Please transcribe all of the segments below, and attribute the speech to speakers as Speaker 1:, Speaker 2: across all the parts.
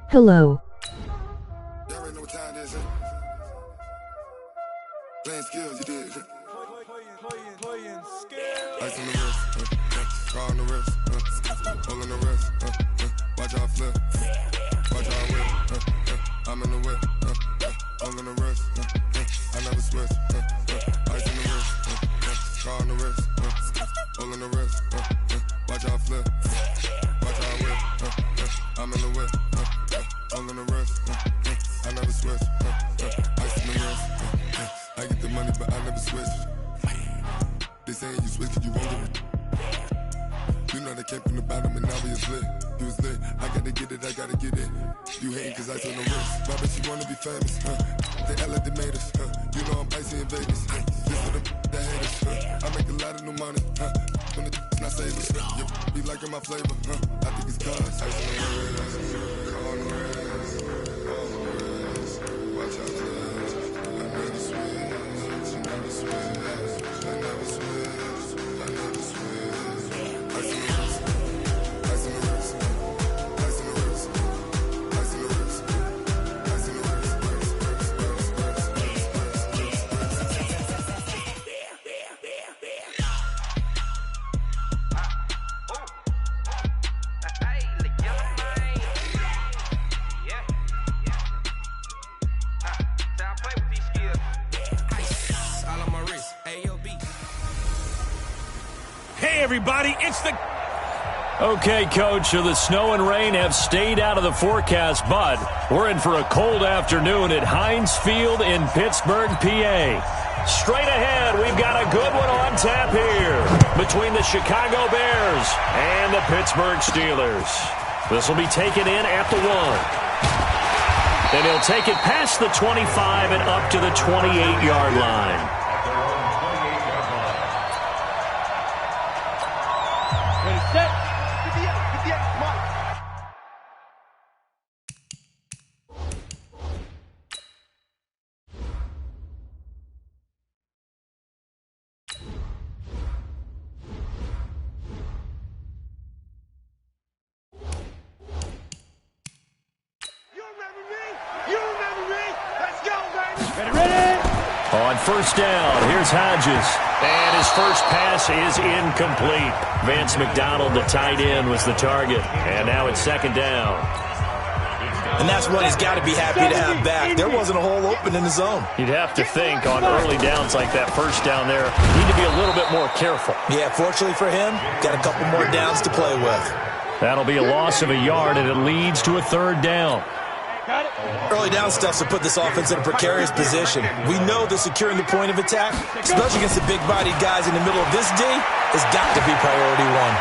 Speaker 1: Hello.
Speaker 2: Y'all already know what time it is, playing skills, you did. Playing skills. Ice on the wrist, car on the wrist, hole in the wrist, watch out flip, watch out whip, I'm in the whip, hole in the wrist, I never switch, ice on the wrist, car on the wrist, hole in the wrist, watch out flip, watch out whip, I'm in the whip, hole in the wrist, I never switch, ice on the wrist, I get the money but I never switch. They saying you switch 'cause you won't get it. You know they came from the bottom and now we is lit. You was lit, I gotta get it, I gotta get it. You hating 'cause I told no wrist. My bitch, you wanna be famous, They act like they made us, You know I'm icy in Vegas, This for the that haters, I make a lot of new money, When the not savers, be liking my flavor, I think it's cause. Ice on the wrist, on the wrist, on the wrist. Watch out for this, I never switch, I never switch. I never switch, I never switch. Ice in the wrist, ice in the wrist, ice in the wrist, ice in the wrist, ice in the wrist,
Speaker 3: Hey, everybody, it's the... Okay, Coach, so the snow and rain have stayed out of the forecast, but we're in for a cold afternoon at Heinz Field in Pittsburgh, PA. Straight ahead, we've got a good one on tap here between the Chicago Bears and the Pittsburgh Steelers. This will be taken in at the 1. And he'll take it past the 25 and up to the 28-yard line. On first down, here's Hodges. And his first pass is incomplete. Vance McDonald, the tight end, was the target. And now it's second down.
Speaker 4: And that's one he's got to be happy to have back. There wasn't a hole open in the zone.
Speaker 3: You'd have to think on early downs like that first down there, need to be a little bit more careful.
Speaker 4: Yeah, fortunately for him, got a couple more downs to play with.
Speaker 3: That'll be a loss of a yard, and it leads to a third down.
Speaker 4: Early down stuff's to put this offense in a precarious position. We know that securing the point of attack, especially against the big-bodied guys in the middle of this D, has got to be priority one.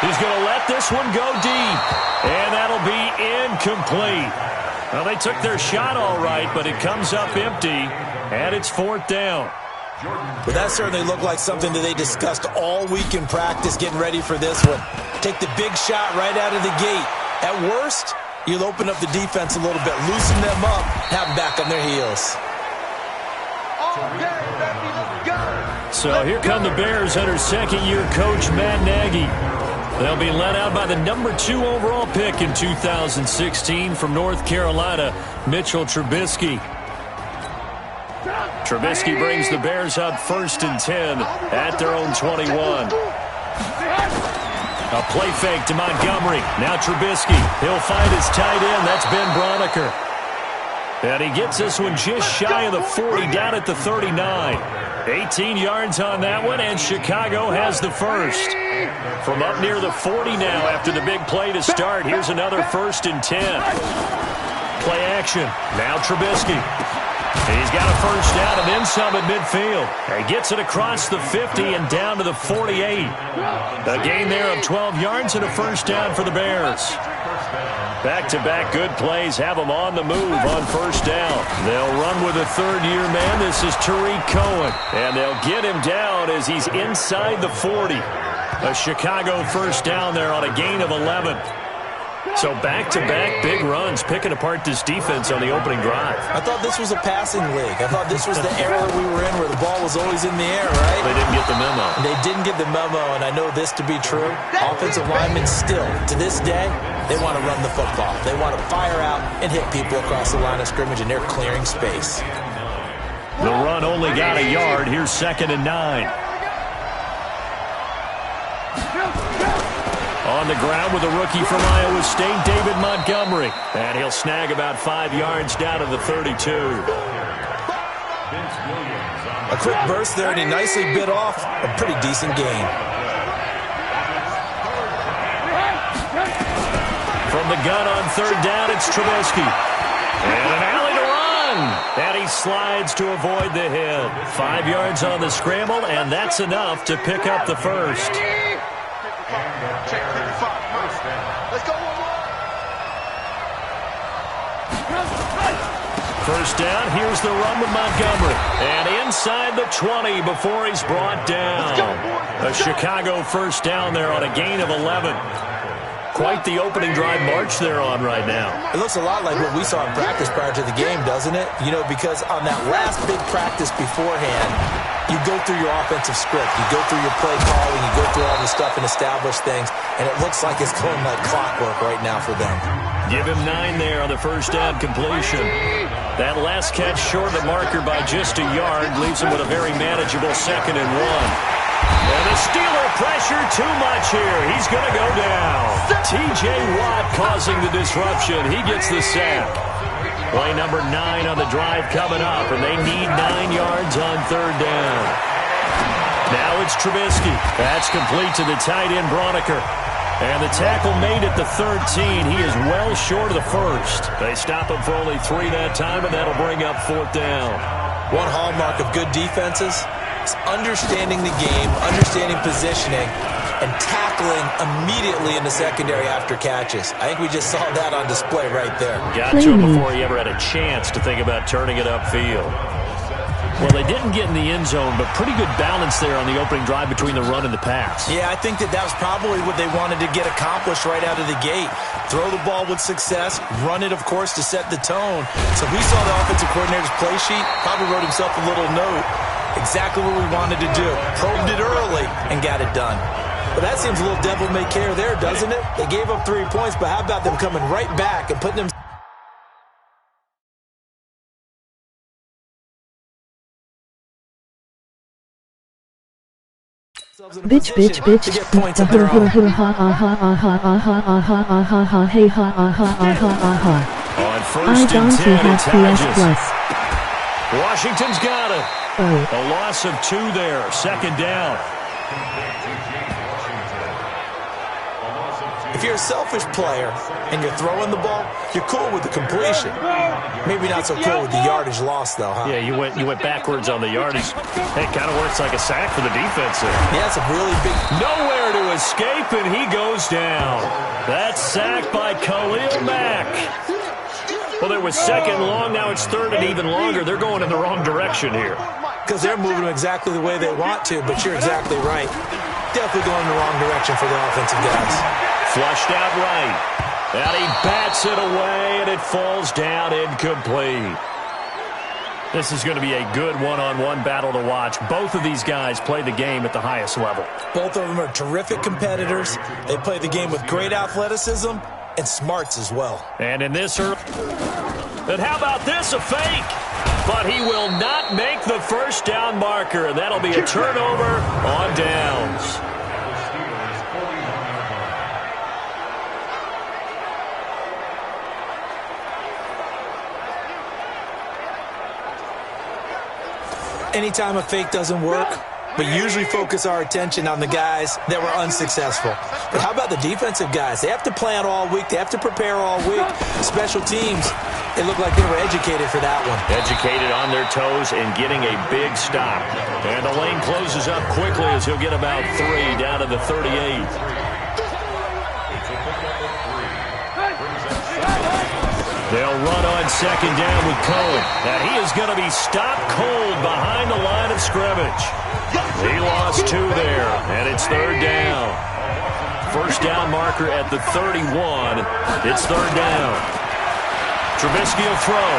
Speaker 3: He's going to let this one go deep, and that'll be incomplete. Well, they took their shot all right, but it comes up empty, and it's fourth down.
Speaker 4: But that certainly looked like something that they discussed all week in practice getting ready for this one. Take the big shot right out of the gate. At worst, you'll open up the defense a little bit, loosen them up, have them back on their heels.
Speaker 3: So here come the Bears under second-year coach Matt Nagy. They'll be led out by the number 2 overall pick in 2016 from North Carolina, Mitchell Trubisky. Trubisky brings the Bears up 1st and 10 at their own 21. A play fake to Montgomery. Now Trubisky. He'll find his tight end. That's Ben Broniker. And he gets this one just shy of the 40, down at the 39. 18 yards on that one, and Chicago has the first. From up near the 40 now after the big play to start. Here's another 1st and 10. Play action. Now Trubisky. He's got a first down and then some at midfield. He gets it across the 50 and down to the 48. A gain there of 12 yards and a first down for the Bears. Back-to-back good plays have them on the move on first down. They'll run with a third-year man. This is Tariq Cohen. And they'll get him down as he's inside the 40. A Chicago first down there on a gain of 11. So back-to-back big runs, picking apart this defense on the opening drive.
Speaker 4: I thought this was a passing league. I thought this was the era we were in where the ball was always in the air, right?
Speaker 3: They didn't get the memo.
Speaker 4: They didn't get the memo, and I know this to be true. Offensive linemen still, to this day, they want to run the football. They want to fire out and hit people across the line of scrimmage, and they're clearing space.
Speaker 3: The run only got a yard. Here's 2nd and 9. On the ground with a rookie from Iowa State, David Montgomery. And he'll snag about 5 yards down to the 32.
Speaker 4: A quick burst there, and he nicely bit off a pretty decent gain.
Speaker 3: From the gun on 3rd down, it's Trubisky. And an alley to run. And he slides to avoid the hit. 5 yards on the scramble, and that's enough to pick up the first.
Speaker 1: Let's go one more.
Speaker 3: First down, here's the run with Montgomery. And inside the 20 before he's brought down. A Chicago first down there on a gain of 11. Quite the opening drive march they're on right now.
Speaker 4: It looks a lot like what we saw in practice prior to the game, doesn't it? You know, because on that last big practice beforehand, you go through your offensive script. You go through your play calling. You go through all the stuff and establish things. And it looks like it's going like clockwork right now for them.
Speaker 3: Give him 9 there on the first down completion. That last catch short of the marker by just a yard leaves him with a very manageable 2nd and 1. And the Steeler pressure too much here. He's going to go down. T.J. Watt causing the disruption. He gets the sack. Play number 9 on the drive coming up, and they need 9 yards on 3rd down. Now it's Trubisky. That's complete to the tight end, Broniker. And the tackle made at the 13. He is well short of the first. They stop him for only 3 that time, and that'll bring up 4th down.
Speaker 4: One hallmark of good defenses is understanding the game, understanding positioning, and tackling immediately in the secondary after catches. I think we just saw that on display right there.
Speaker 3: Got to him before he ever had a chance to think about turning it upfield. Well, they didn't get in the end zone, but pretty good balance there on the opening drive between the run and the pass.
Speaker 4: Yeah, I think that was probably what they wanted to get accomplished right out of the gate. Throw the ball with success, run it, of course, to set the tone. So we saw the offensive coordinator's play sheet, probably wrote himself a little note. Exactly what we wanted to do. Probed it early and got it done. But that seems a little devil-may-care there, doesn't it? They gave up 3 points, but how about them coming right back and putting them...
Speaker 5: Bitch.
Speaker 4: to get points of their own.
Speaker 3: On 1st and 10, it's Hodges. Washington's got it. A loss of 2 there. 2nd down.
Speaker 4: If you're a selfish player and you're throwing the ball, you're cool with the completion. Maybe not so cool with the yardage loss, though, huh?
Speaker 3: Yeah, you went backwards on the yardage. It kind of works like a sack for the defense there.
Speaker 4: Yeah, it's a really big...
Speaker 3: Nowhere to escape, and he goes down. That's sacked by Khalil Mack. Well, there was 2nd long. Now it's 3rd and even longer. They're going in the wrong direction here.
Speaker 4: Because they're moving exactly the way they want to, but you're exactly right. Definitely going in the wrong direction for the offensive guys.
Speaker 3: Flushed out right. And he bats it away, and it falls down incomplete. This is going to be a good one-on-one battle to watch. Both of these guys play the game at the highest level.
Speaker 4: Both of them are terrific competitors. They play the game with great athleticism and smarts as well.
Speaker 3: And in this early... And how about this, a fake? But he will not make the first down marker, and that'll be a turnover on downs.
Speaker 4: Anytime a fake doesn't work, we usually focus our attention on the guys that were unsuccessful. But how about the defensive guys? They have to plan all week. They have to prepare all week. Special teams, they look like they were educated for that one.
Speaker 3: Educated on their toes and getting a big stop. And the lane closes up quickly as he'll get about 3 down to the 38. They'll run on 2nd down with Cohen. And he is going to be stopped cold behind the line of scrimmage. He lost 2 there, and it's 3rd down. First down marker at the 31. It's 3rd down. Trubisky will throw.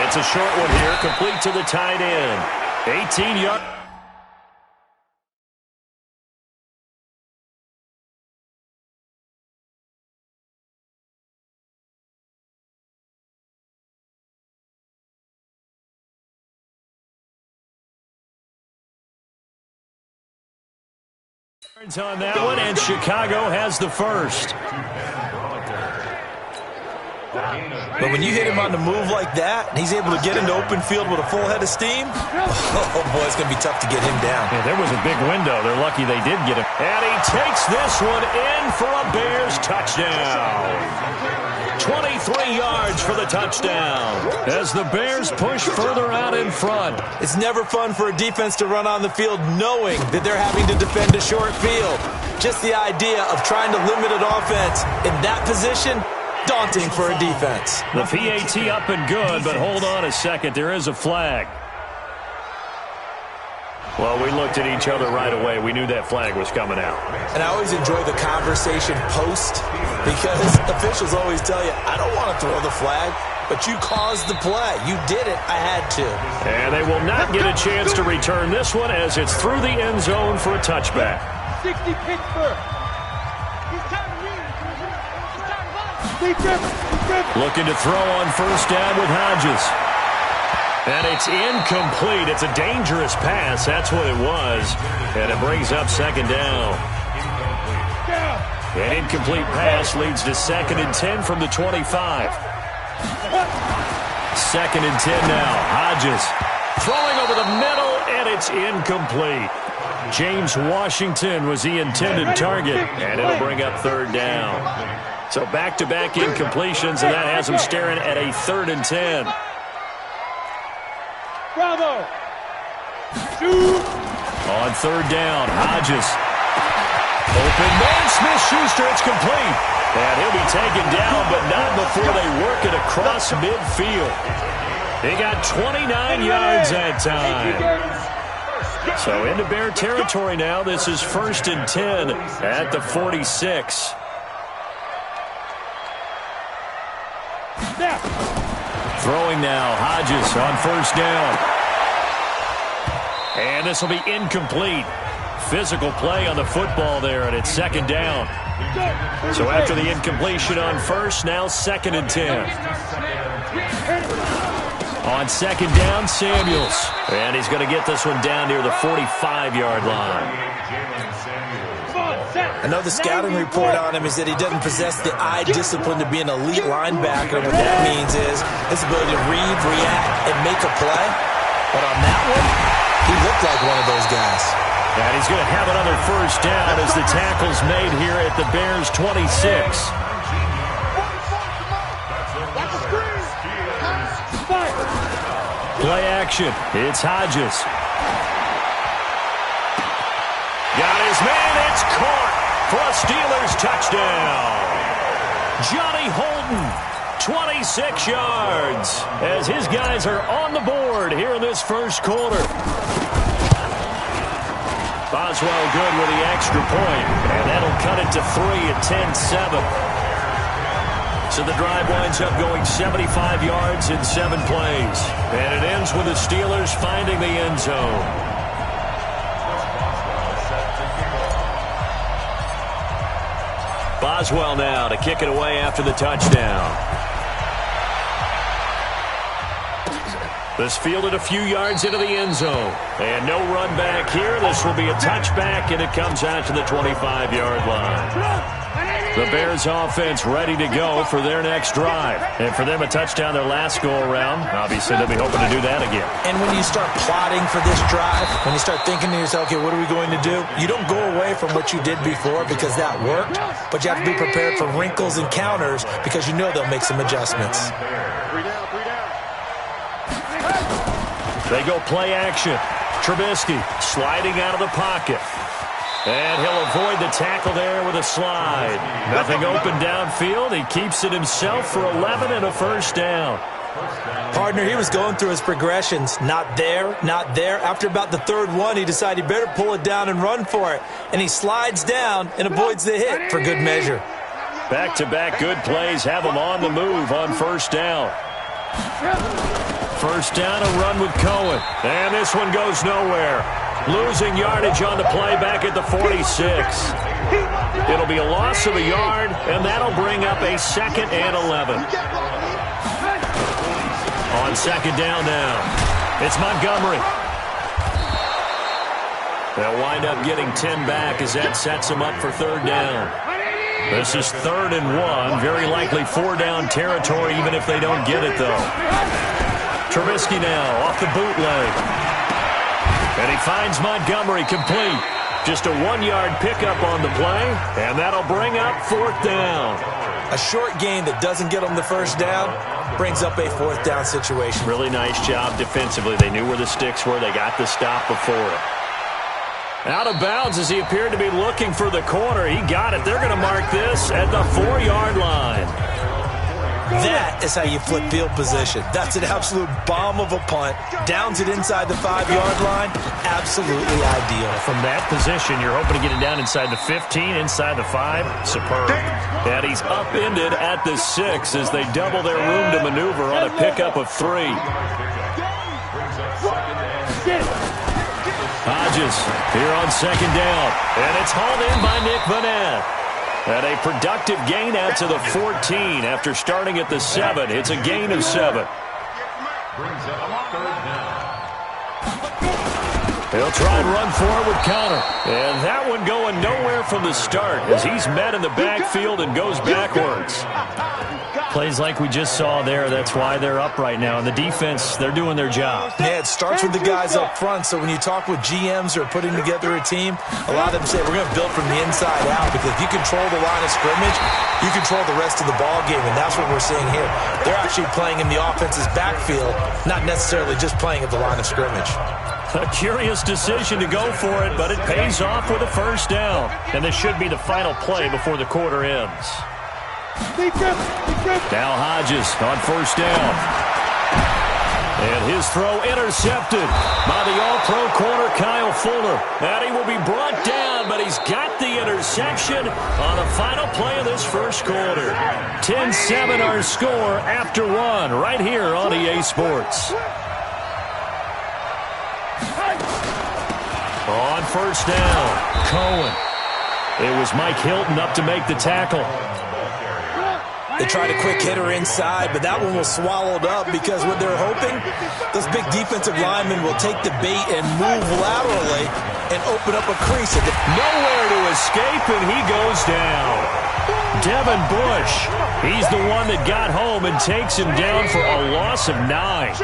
Speaker 3: It's a short one here, complete to the tight end. 18 yards. On that one, and Chicago has the first.
Speaker 4: But when you hit him on the move like that, and he's able to get into open field with a full head of steam, oh boy, it's going to be tough to get him down.
Speaker 3: Yeah, there was a big window. They're lucky they did get him. And he takes this one in for a Bears touchdown. 23 yards for the touchdown as the Bears push further out in front.
Speaker 4: It's never fun for a defense to run on the field knowing that they're having to defend a short field. Just the idea of trying to limit an offense in that position, daunting for a defense.
Speaker 3: The PAT up and good, but hold on a second. There is a flag. Well, we looked at each other right away. We knew that flag was coming out.
Speaker 4: And I always enjoy the conversation post because officials always tell you, I don't want to throw the flag, but you caused the play. You did it. I had to.
Speaker 3: And they will not get a chance to return this one as it's through the end zone for a touchback.
Speaker 5: 60 Pittsburgh.
Speaker 3: Looking to throw on first down with Hodges. And it's incomplete. It's a dangerous pass. That's what it was. And it brings up 2nd down. An incomplete pass leads to 2nd and 10 from the 25. 2nd and 10 now. Hodges throwing over the middle, and it's incomplete. James Washington was the intended target, and it'll bring up 3rd down. So back-to-back incompletions, and that has him staring at a 3rd and 10.
Speaker 5: Bravo. Shoot.
Speaker 3: On 3rd down, Hodges. Open man, Smith-Schuster, it's complete. And he'll be taken down, but not before they work it across midfield. They got 29 yards that time. So into Bear territory now. This is 1st and 10 at the 46. Throwing now, Hodges on first down. And this will be incomplete. Physical play on the football there, and it's 2nd down. So after the incompletion on first, now 2nd and 10. On 2nd down, Samuels. And he's going to get this one down near the 45-yard line.
Speaker 4: I know the scouting report on him is that he doesn't possess the eye discipline to be an elite linebacker. And what that means is his ability to read, react, and make a play. But on that one, he looked like one of those guys.
Speaker 3: And he's going to have another first down as the tackle's made here at the Bears' 26. Play action. It's Hodges. Got his man. It's caught for a Steelers touchdown. Johnny Holden, 26 yards, as his guys are on the board here in this first quarter. Boswell good with the extra point, and that'll cut it to 3 at 10-7. So the drive winds up going 75 yards in 7 plays. And it ends with the Steelers finding the end zone. Boswell now to kick it away after the touchdown. This fielded a few yards into the end zone. And no run back here. This will be a touchback, and it comes out to the 25-yard line. The Bears offense ready to go for their next drive. And for them, a touchdown their last go-around. Obviously, they'll be hoping to do that again.
Speaker 4: And when you start plotting for this drive, when you start thinking to yourself, okay, what are we going to do? You don't go away from what you did before because that worked, but you have to be prepared for wrinkles and counters because you know they'll make some adjustments.
Speaker 3: They go play action. Trubisky sliding out of the pocket. And he'll avoid the tackle there with a slide. Nothing open downfield. He keeps it himself for 11 and a first down.
Speaker 4: Partner, he was going through his progressions. Not there, not there. After about the third one, he decided he better pull it down and run for it. And he slides down and avoids the hit for good measure.
Speaker 3: Back-to-back good plays have him on the move on first down. First down, a run with Cohen. And this one goes nowhere. Losing yardage on the play back at the 46. It'll be a loss of a yard, and that'll bring up a 2nd and 11. On second down now, it's Montgomery. They'll wind up getting 10 back as that sets them up for third down. This is 3rd and 1, very likely 4-down territory even if they don't get it, though. Trubisky now off the bootleg. And he finds Montgomery complete. Just a 1-yard pickup on the play, and that'll bring up 4th down.
Speaker 4: A short gain that doesn't get them the first down brings up a 4th down situation.
Speaker 3: Really nice job defensively. They knew where the sticks were. They got the stop before it. Out of bounds as he appeared to be looking for the corner. He got it. They're going to mark this at the 4-yard line.
Speaker 4: That is how you flip field position. That's an absolute bomb of a punt. Downs it inside the 5-yard line. Absolutely ideal.
Speaker 3: From that position, you're hoping to get it down inside the 15, inside the 5. Superb. And he's upended at the 6 as they double their room to maneuver on a pickup of 3. Hodges here on second down. And it's hauled in by Nick Vanette. And a productive gain out to the 14 after starting at the 7. It's a gain of 7. He'll try and run forward with Connor. And that one going nowhere from the start as he's met in the backfield and goes backwards. Plays like we just saw there. That's why they're up right now. And the defense, they're doing their job.
Speaker 4: Yeah, it starts with the guys up front. So when you talk with GMs or putting together a team, a lot of them say we're going to build from the inside out, because if you control the line of scrimmage, you control the rest of the ball game, and that's what we're seeing here. They're actually playing in the offense's backfield, not necessarily just playing at the line of scrimmage.
Speaker 3: A curious decision to go for it, but it pays off with a first down. And this should be the final play before the quarter ends. Now Hodges on first down. And his throw intercepted by the all-pro corner Kyle Fuller. And he will be brought down, but he's got the interception on the final play of this first quarter. 10-7 our score after 1 right here on EA Sports. On first down, Cohen. It was Mike Hilton up to make the tackle.
Speaker 4: They tried a quick hitter inside, but that one was swallowed up because what they're hoping, those big defensive linemen will take the bait and move laterally and open up a crease.
Speaker 3: Nowhere to escape, and he goes down. Devin Bush, he's the one that got home and takes him down for a loss of 9.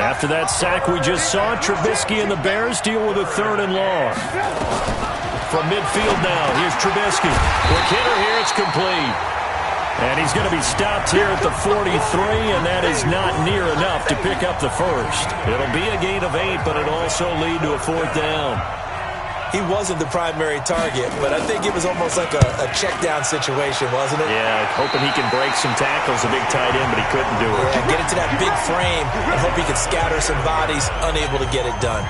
Speaker 3: After that sack we just saw, Trubisky and the Bears deal with a 3rd and long. From midfield now, here's Trubisky. Quick hitter here, it's complete. And he's going to be stopped here at the 43, and that is not near enough to pick up the first. It'll be a gain of 8, but it'll also lead to a 4th down.
Speaker 4: He wasn't the primary target, but I think it was almost like a check down situation, wasn't it?
Speaker 3: Yeah, hoping he can break some tackles, a big tight end, but he couldn't do it.
Speaker 4: Yeah, get into that big frame and hope he could scatter some bodies, unable to get it done.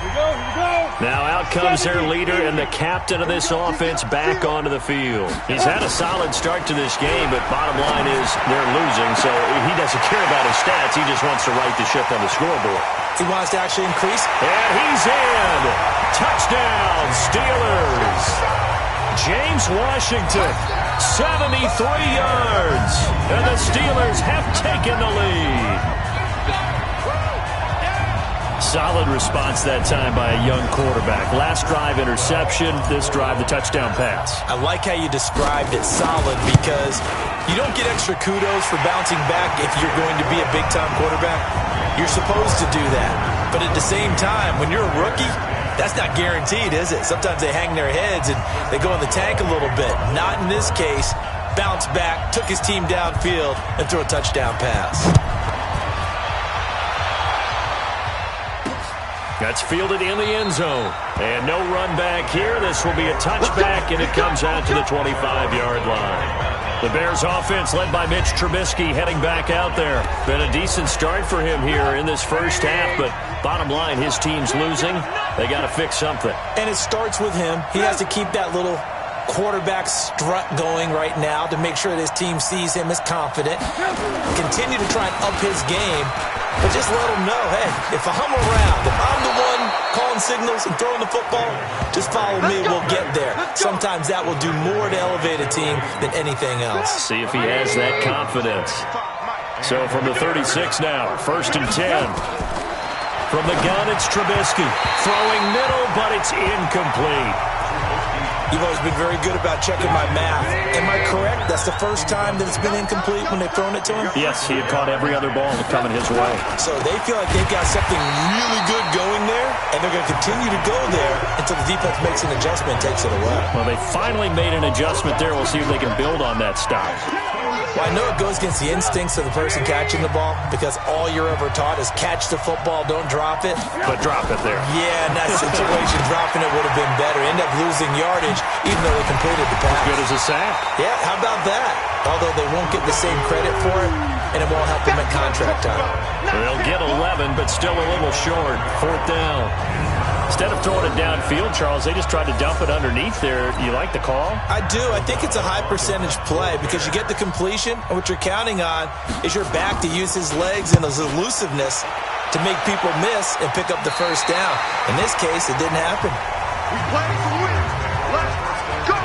Speaker 3: Now out comes their leader and the captain of this offense back onto the field. He's had a solid start to this game, but bottom line is they're losing, so he doesn't care about his stats. He just wants to right the ship on the scoreboard.
Speaker 4: He wants to actually increase.
Speaker 3: And he's in. Touchdown, Steelers. James Washington, 73 yards. And the Steelers have taken the lead. Solid response that time by a young quarterback. Last drive, interception. This drive, the touchdown pass.
Speaker 4: I like how you described it, solid, because you don't get extra kudos for bouncing back if you're going to be a big-time quarterback. You're supposed to do that. But at the same time, when you're a rookie, that's not guaranteed, is it? Sometimes they hang their heads and they go in the tank a little bit. Not in this case. Bounced back, took his team downfield, and threw a touchdown pass.
Speaker 3: That's fielded in the end zone. And no run back here. This will be a touchback, and it comes out to the 25-yard line. The Bears offense led by Mitch Trubisky heading back out there. Been a decent start for him here in this first half, but bottom line, his team's losing. They got to fix something.
Speaker 4: And it starts with him. He has to keep that little quarterback strut going right now to make sure that his team sees him as confident. Continue to try and up his game, but just let him know, hey, if I'm around, if I'm the one calling signals and throwing the football, just follow me, we'll get there. Sometimes that will do more to elevate a team than anything else.
Speaker 3: See if he has that confidence. So from the 36 now, 1st and 10. From the gun, it's Trubisky. Throwing middle, but it's incomplete.
Speaker 4: You've always been very good about checking my math. Am I correct? That's the first time that it's been incomplete when they've thrown it to him?
Speaker 3: Yes, he had caught every other ball coming his way.
Speaker 4: So they feel like they've got something really good going there, and they're going to continue to go there until the defense makes an adjustment and takes it away.
Speaker 3: Well, they finally made an adjustment there. We'll see if they can build on that stop.
Speaker 4: Well, I know it goes against the instincts of the person catching the ball because all you're ever taught is catch the football, don't drop it.
Speaker 3: But drop it there.
Speaker 4: Yeah, in that situation, dropping it would have been better. End up losing yardage, even though they completed the pass.
Speaker 3: As good as a sack.
Speaker 4: Yeah, how about that? Although they won't get the same credit for it, and it won't help them at contract time.
Speaker 3: They'll get 11, but still a little short. 4th down. Instead of throwing it downfield, Charles, they just tried to dump it underneath there. You like the call?
Speaker 4: I do. I think it's a high-percentage play because you get the completion, and what you're counting on is your back to use his legs and his elusiveness to make people miss and pick up the first down. In this case, it didn't happen.
Speaker 1: We play to win. Let's go.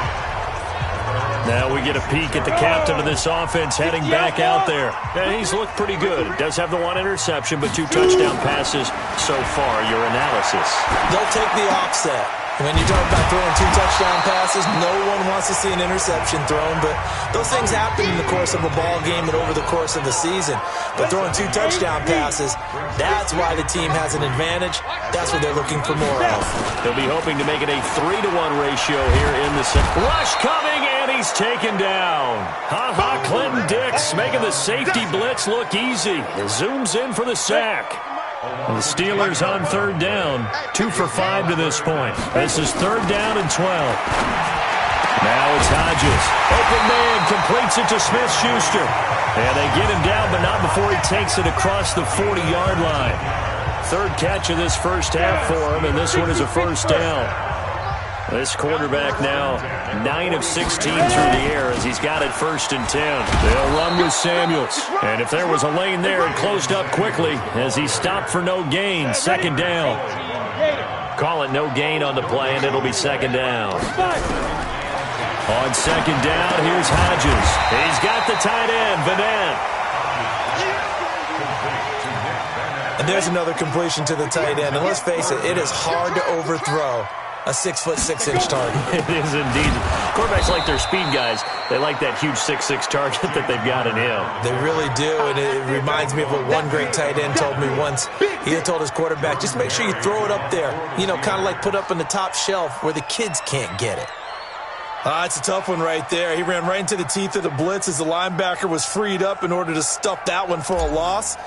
Speaker 3: Now we get a peek at the captain of this offense heading back out there. And he's looked pretty good. Does have the 1 interception, but 2 touchdown passes so far. Your analysis.
Speaker 4: They'll take the offset. When you talk about throwing 2 touchdown passes, no one wants to see an interception thrown, but those things happen in the course of a ball game and over the course of the season. But throwing 2 touchdown passes, that's why the team has an advantage. That's what they're looking for more of.
Speaker 3: They'll be hoping to make it a 3-1 ratio here in the second. Rush coming, and he's taken down. Ha-ha, Clinton Dix making the safety blitz look easy. Zooms in for the sack. The Steelers on 3rd down, 2 for 5 to this point. This is 3rd down and 12. Now it's Hodges. Open man completes it to Smith-Schuster. And they get him down, but not before he takes it across the 40-yard line. 3rd catch of this first half for him, and this one is a 1st down. This quarterback now 9 of 16 through the air as he's got it 1st and 10. They'll run with Samuels. And if there was a lane there, it closed up quickly as he stopped for no gain. 2nd down. Call it no gain on the play, and it'll be 2nd down. On 2nd down, here's Hodges. He's got the tight end, Vanette.
Speaker 4: And there's another completion to the tight end. And let's face it, it is hard to overthrow a 6'6" target.
Speaker 3: It is indeed. Quarterbacks like their speed guys. They like that huge 6'6" target that they've got in him.
Speaker 4: They really do, and it reminds me of what one great tight end told me once. He had told his quarterback, just make sure you throw it up there. You know, kind of like put up on the top shelf where the kids can't get it. It's a tough one right there. He ran right into the teeth of the blitz as the linebacker was freed up in order to stuff that one for a loss.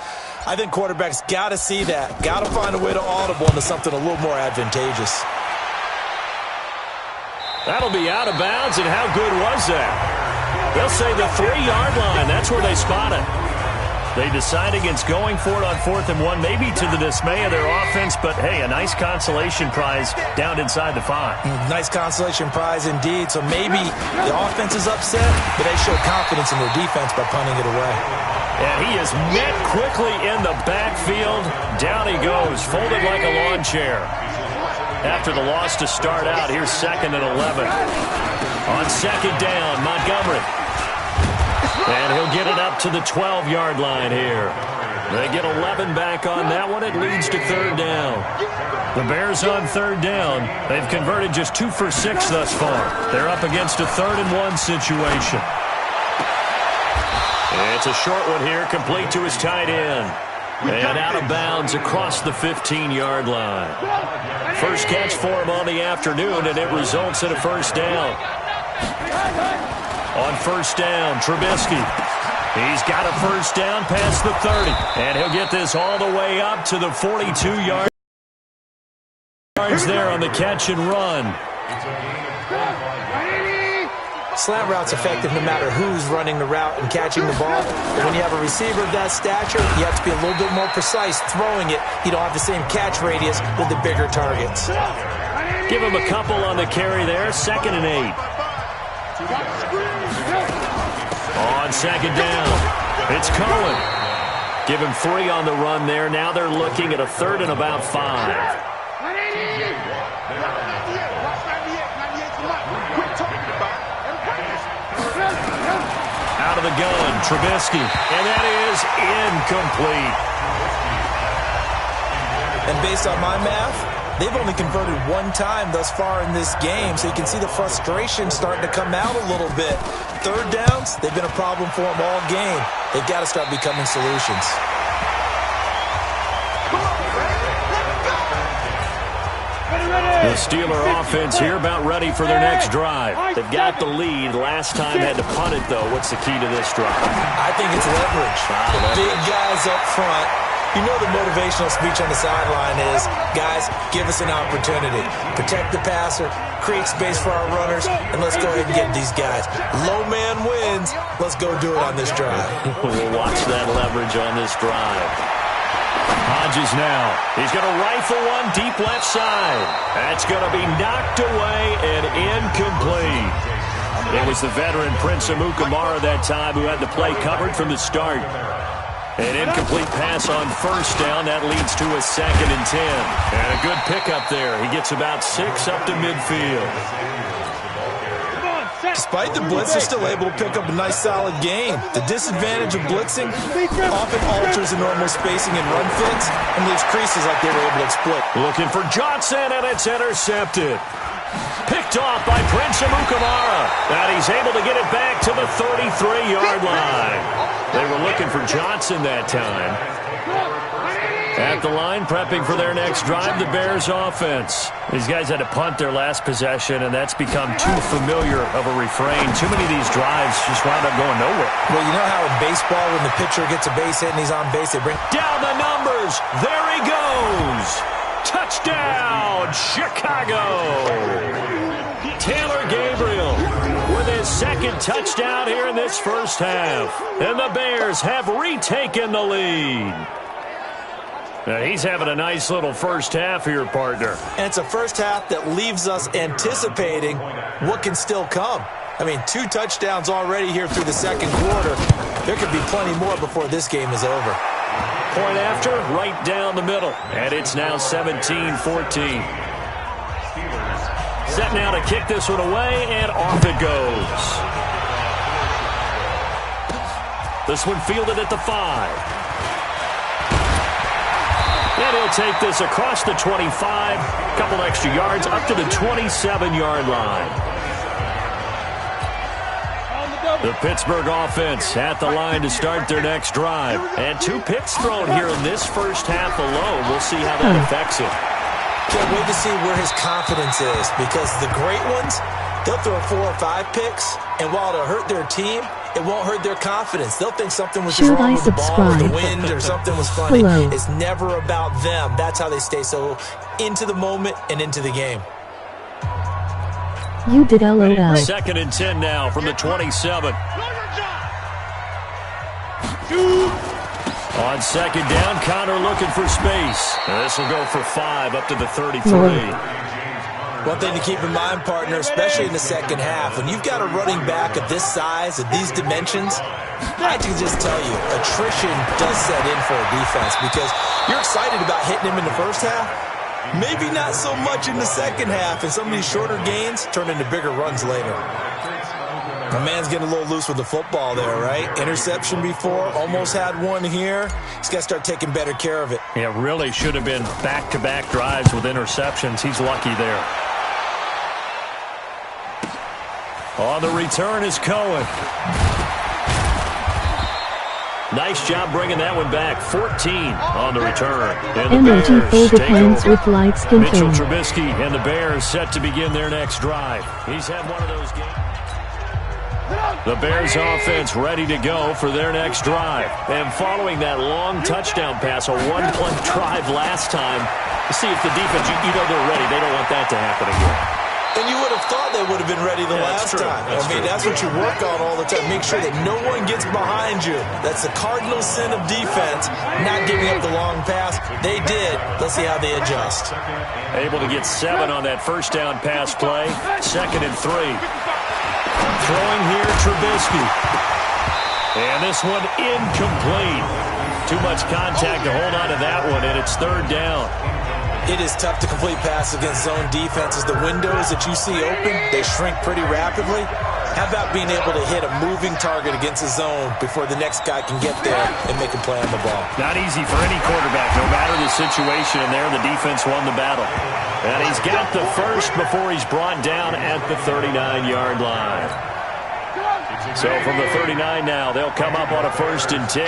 Speaker 4: I think quarterbacks got to see that. Got to find a way to audible into something a little more advantageous.
Speaker 3: That'll be out of bounds, and how good was that? They'll say the 3-yard line. That's where they spot it. They decide against going for it on 4th and 1, maybe to the dismay of their offense, but, hey, a nice consolation prize down inside the 5.
Speaker 4: Nice consolation prize indeed. So maybe the offense is upset, but they show confidence in their defense by punting it away.
Speaker 3: And he is met quickly in the backfield. Down he goes, folded like a lawn chair. After the loss to start out, here's 2nd and 11. On 2nd down, Montgomery. And he'll get it up to the 12-yard line here. They get 11 back on that one. It leads to 3rd down. The Bears on 3rd down. They've converted just 2 for 6 thus far. They're up against a 3rd and 1 situation. It's a short one here, complete to his tight end. And out of bounds across the 15-yard line. First catch for him on the afternoon, and it results in a 1st down. On 1st down, Trubisky. He's got a 1st down past the 30. And he'll get this all the way up to the 42-yard there on the catch and run.
Speaker 4: Slant route's effective no matter who's running the route and catching the ball. But when you have a receiver of that stature, you have to be a little bit more precise throwing it. You don't have the same catch radius with the bigger targets.
Speaker 3: Give him a couple on the carry there. 2nd and 8. On 2nd down, it's Cohen. Give him 3 on the run there. Now they're looking at a 3rd and about 5. Out of the gun, Trubisky, and that is incomplete.
Speaker 4: And based on my math, they've only converted 1 time thus far in this game, so you can see the frustration starting to come out a little bit. 3rd downs, they've been a problem for them all game. They've got to start becoming solutions.
Speaker 3: The Steeler offense here about ready for their next drive. They've got the lead. Last time had to punt it, though. What's the key to this drive?
Speaker 4: I think it's leverage. The big guys up front. You know the motivational speech on the sideline is, guys, give us an opportunity. Protect the passer, create space for our runners, and let's go ahead and get these guys. Low man wins. Let's go do it on this drive.
Speaker 3: We'll watch that leverage on this drive. Hodges now. He's going to rifle one deep left side. That's going to be knocked away and incomplete. It was the veteran Prince Amukamara that time who had the play covered from the start. An incomplete pass on 1st down. That leads to a 2nd and 10. And a good pickup there. He gets about 6 up to midfield.
Speaker 4: Despite the blitz, they're still able to pick up a nice, solid gain. The disadvantage of blitzing often alters the normal spacing and run fits and leaves creases like they were able to exploit.
Speaker 3: Looking for Johnson, and it's intercepted. Picked off by Prince Amukamara. And he's able to get it back to the 33-yard line. They were looking for Johnson that time. At the line, prepping for their next drive, the Bears offense. These guys had to punt their last possession, and that's become too familiar of a refrain. Too many of these drives just wound up going nowhere.
Speaker 4: Well, you know how in baseball, when the pitcher gets a base hit and he's on base, they bring
Speaker 3: down the numbers. There he goes. Touchdown, Chicago. Taylor Gabriel with his 2nd touchdown here in this first half. And the Bears have retaken the lead. Now he's having a nice little first half here, partner.
Speaker 4: And it's a first half that leaves us anticipating what can still come. I mean, 2 touchdowns already here through the 2nd quarter. There could be plenty more before this game is over.
Speaker 3: Point after, right down the middle. And it's now 17-14. Set now to kick this one away, and off it goes. This one fielded at the 5. And he'll take this across the 25, a couple extra yards, up to the 27-yard line. The Pittsburgh offense at the line to start their next drive. And 2 picks thrown here in this first half alone. We'll see how that affects it.
Speaker 4: Can't wait to see where his confidence is, because the great ones, they'll throw 4 or 5 picks, and while it'll hurt their team, it won't hurt their confidence. They'll think something was wrong with the ball or the wind or something was funny.
Speaker 6: Hello.
Speaker 4: It's never about them. That's how they stay so into the moment and into the game.
Speaker 6: You did LOL.
Speaker 3: 2nd and 10 now from the 27. On 2nd down, Connor looking for space. This will go for 5 up to the 33.
Speaker 4: One thing to keep in mind, partner, especially in the second half, when you've got a running back of this size, of these dimensions, I can just tell you, attrition does set in for a defense, because you're excited about hitting him in the first half, maybe not so much in the second half, and some of these shorter gains turn into bigger runs later. My man's getting a little loose with the football there, right? Interception before, almost had one here. He's got to start taking better care of it.
Speaker 3: Yeah, really should have been back-to-back drives with interceptions. He's lucky there. On the return is Cohen. Nice job bringing that one back. 14 on the return. And the
Speaker 6: Energy
Speaker 3: Bears take
Speaker 6: hands
Speaker 3: over.
Speaker 6: with light skin
Speaker 3: Mitchell
Speaker 6: tone.
Speaker 3: Trubisky and the Bears set to begin their next drive. He's had one of those games. The Bears offense ready to go for their next drive. And following that long touchdown pass, a one-play drive last time, to see if the defense, you know they're ready. They don't want that to happen again.
Speaker 4: And you would have thought they would have been ready the last time. That's what you work on all the time. Make sure that no one gets behind you. That's the cardinal sin of defense, not giving up the long pass. They did. Let's see how they adjust.
Speaker 3: Able to get 7 on that first down pass play. 2nd and 3. Throwing here, Trubisky. And this one incomplete. Too much contact to hold on to that one, and it's 3rd down.
Speaker 4: It is tough to complete passes against zone defenses. The windows that you see open, they shrink pretty rapidly. How about being able to hit a moving target against a zone before the next guy can get there and make a play on the ball?
Speaker 3: Not easy for any quarterback, no matter the situation. And there, the defense won the battle. And he's got the first before he's brought down at the 39-yard line. So from the 39 now, they'll come up on a 1st and 10.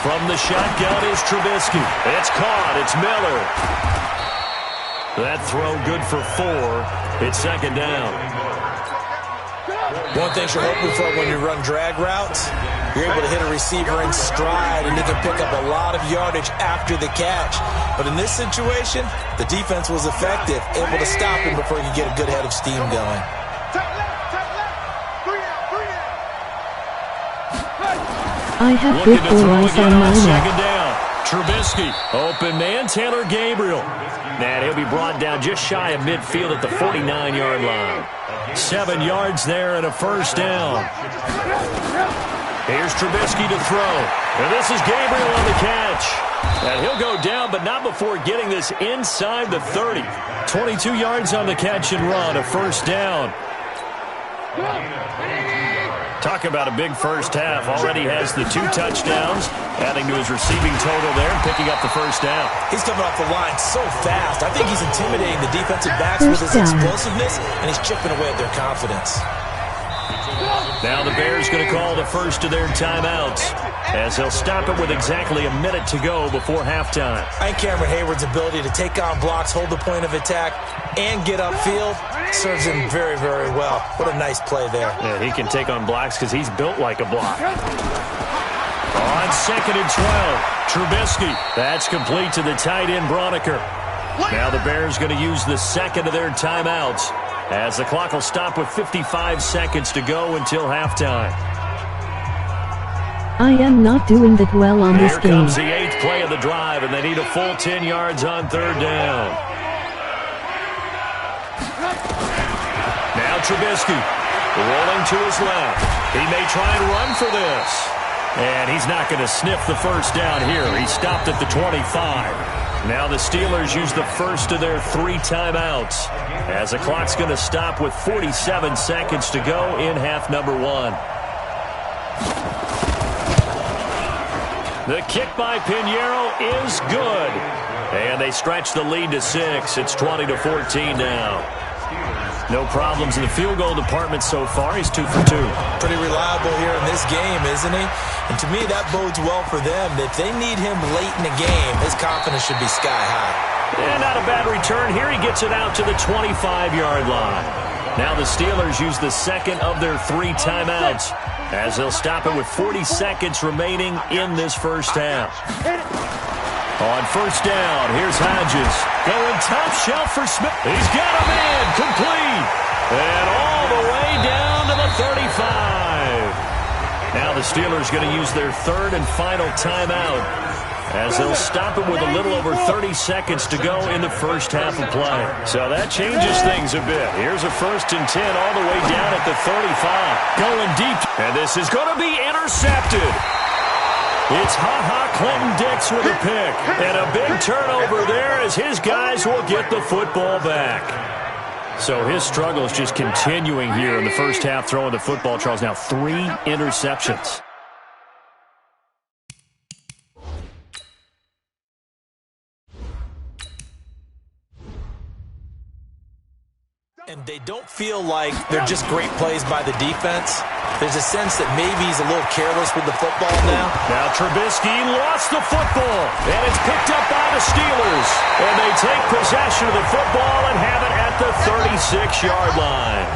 Speaker 3: From the shotgun is Trubisky. It's caught. It's Miller. That throw good for 4. It's 2nd down.
Speaker 4: One thing you're hoping for when you run drag routes, you're able to hit a receiver in stride, and he can pick up a lot of yardage after the catch. But in this situation, the defense was effective, able to stop him before he could get a good head of steam going.
Speaker 6: I have good boys on my
Speaker 3: 2nd down. Trubisky. Open man, Taylor Gabriel. And he'll be brought down just shy of midfield at the 49-yard line. 7 yards there and a 1st down. Here's Trubisky to throw. And this is Gabriel on the catch. And he'll go down, but not before getting this inside the 30. 22 yards on the catch and run, a 1st down. Talk about a big first half. Already has the 2 touchdowns, adding to his receiving total there and picking up the 1st down.
Speaker 4: He's coming off the line so fast. I think he's intimidating the defensive backs with his explosiveness, and he's chipping away at their confidence.
Speaker 3: Now the Bears going to call the first of their timeouts, as they'll stop it with exactly a minute to go before halftime.
Speaker 4: I think Cameron Hayward's ability to take on blocks, hold the point of attack, and get upfield serves him very, very well. What a nice play there.
Speaker 3: Yeah, he can take on blocks because he's built like a block. On 2nd and 12, Trubisky. That's complete to the tight end, Broniker. Now the Bears going to use the 2nd of their timeouts, as the clock will stop with 55 seconds to go until halftime.
Speaker 6: I am not doing that well on this game.
Speaker 3: Here comes the 8th play of the drive, and they need a full 10 yards on 3rd down. Now Trubisky rolling to his left. He may try and run for this. And he's not going to sniff the 1st down here. He stopped at the 25. Now the Steelers use the first of their 3 timeouts, as the clock's going to stop with 47 seconds to go in half number 1. The kick by Pinheiro is good. And they stretch the lead to 6. It's 20-14 now. No problems in the field goal department so far. He's 2 for 2.
Speaker 4: Pretty reliable here in this game, isn't he? And to me, that bodes well for them. If they need him late in the game, his confidence should be sky high.
Speaker 3: And not a bad return here. He gets it out to the 25-yard line. Now the Steelers use the 2nd of their 3 timeouts, as they'll stop it with 40 seconds remaining in this first half. On 1st down, here's Hodges. Going top shelf for Smith. He's got a man complete. And all the way down to the 35. Now the Steelers going to use their 3rd and final timeout, as they'll stop it with a little over 30 seconds to go in the first half of play. So that changes things a bit. Here's a 1st and 10 all the way down at the 35. Going deep. And this is going to be intercepted. It's Clinton-Dix with a pick. And a big turnover there, as his guys will get the football back. So his struggle is just continuing here in the first half, throwing the football. Charles, now 3 interceptions.
Speaker 4: And they don't feel like they're just great plays by the defense. There's a sense that maybe he's a little careless with the football now.
Speaker 3: Now Trubisky lost the football, and it's picked up by the Steelers. And they take possession of the football and have it at the 36-yard line.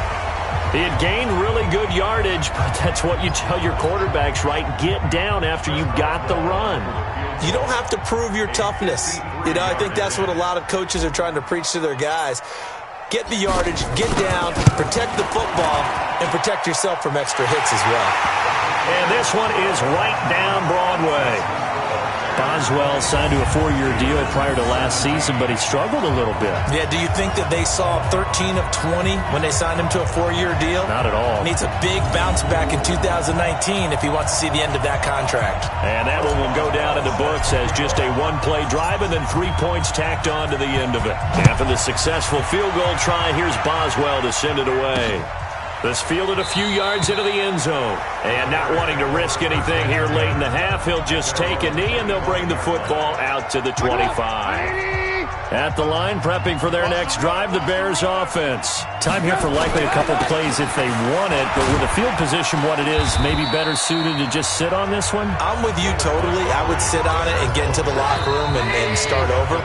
Speaker 3: He had gained really good yardage, but that's what you tell your quarterbacks, right? Get down after you got the run.
Speaker 4: You don't have to prove your toughness. You know, I think that's what a lot of coaches are trying to preach to their guys. Get the yardage, get down, protect the football, and protect yourself from extra hits as well.
Speaker 3: And this one is right down Broadway. Boswell signed to a 4-year deal prior to last season, but he struggled a little bit.
Speaker 4: Yeah, do you think that they saw 13 of 20 when they signed him to a 4-year deal?
Speaker 3: Not at all.
Speaker 4: He needs a big bounce back in 2019 if he wants to see the end of that contract.
Speaker 3: And that one will go down in the books as just a one-play drive and then 3 points tacked on to the end of it. After the successful field goal try, here's Boswell to send it away. This fielded a few yards into the end zone. And not wanting to risk anything here late in the half, he'll just take a knee and they'll bring the football out to the 25. At the line, prepping for their next drive, the Bears offense. Time here for likely a couple plays if they want it, but with the field position what it is, maybe better suited to just sit on this one?
Speaker 4: I'm with you totally. I would sit on it and get into the locker room and start over.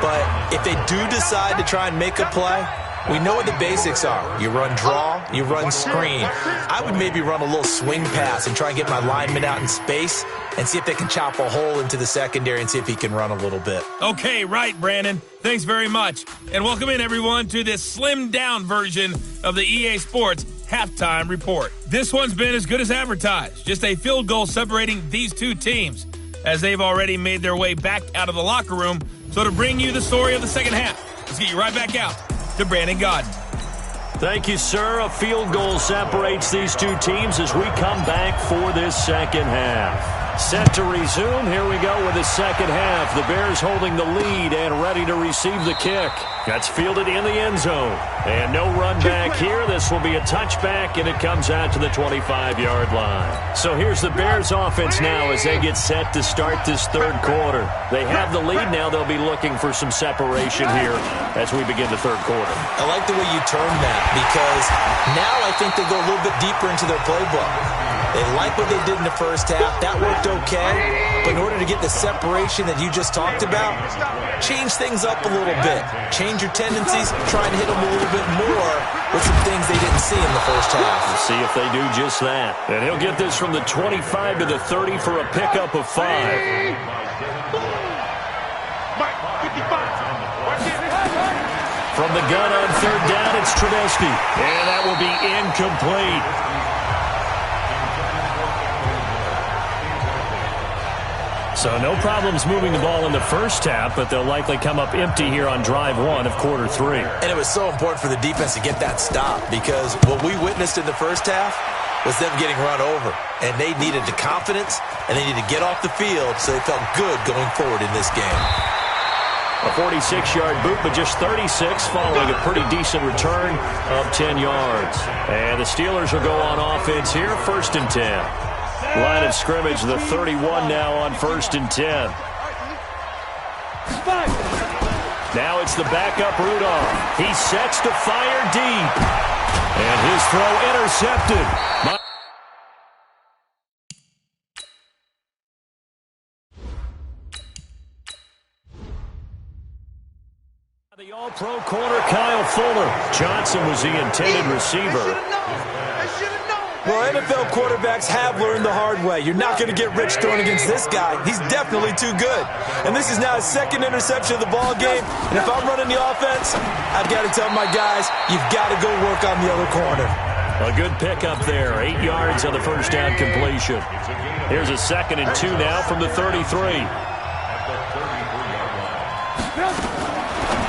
Speaker 4: But if they do decide to try and make a play, we know what the basics are. You run draw, you run screen. I would maybe run a little swing pass and try and get my lineman out in space and see if they can chop a hole into the secondary and see if he can run a little bit.
Speaker 7: Okay, right, Brandon. Thanks very much. And welcome in, everyone, to this slimmed-down version of the EA Sports Halftime Report. This one's been as good as advertised. Just a field goal separating these two teams as they've already made their way back out of the locker room. So to bring you the story of the second half, let's get you right back out to Brandon Godden.
Speaker 3: Thank you, sir. A field goal separates these two teams as we come back for this second half. Set to resume. Here we go with the second half. The Bears holding the lead and ready to receive the kick. That's fielded in the end zone. And no run back here. This will be a touchback, and it comes out to the 25-yard line. So here's the Bears offense now as they get set to start this third quarter. They have the lead now. They'll be looking for some separation here as we begin the third quarter.
Speaker 4: I like the way you termed that because now I think they go a little bit deeper into their playbook. They like what they did in the first half. That worked okay. But in order to get the separation that you just talked about, change things up a little bit. Change your tendencies. Try and hit them a little bit more with some things they didn't see in the first half.
Speaker 3: We'll see if they do just that. And he'll get this from the 25 to the 30 for a pickup of 5. From the gun on third down, it's Trubisky. And that will be incomplete. So no problems moving the ball in the first half, but they'll likely come up empty here on drive 1 of quarter 3.
Speaker 4: And it was so important for the defense to get that stop because what we witnessed in the first half was them getting run over. And they needed the confidence, and they needed to get off the field so they felt good going forward in this game.
Speaker 3: A 46-yard boot, but just 36 following a pretty decent return of 10 yards. And the Steelers will go on offense here, 1st and 10. Line of scrimmage, the 31 now on 1st and 10. Now it's the backup Rudolph. He sets to fire deep. And his throw intercepted. The all-pro corner, Kyle Fuller. Johnson was the intended receiver.
Speaker 4: Well, NFL quarterbacks have learned the hard way. You're not going to get rich throwing against this guy. He's definitely too good. And this is now his second interception of the ball game. And if I'm running the offense, I've got to tell my guys, you've got to go work on the other corner.
Speaker 3: A good pickup there. 8 yards on the first down completion. Here's a 2nd and 2 now from the 33.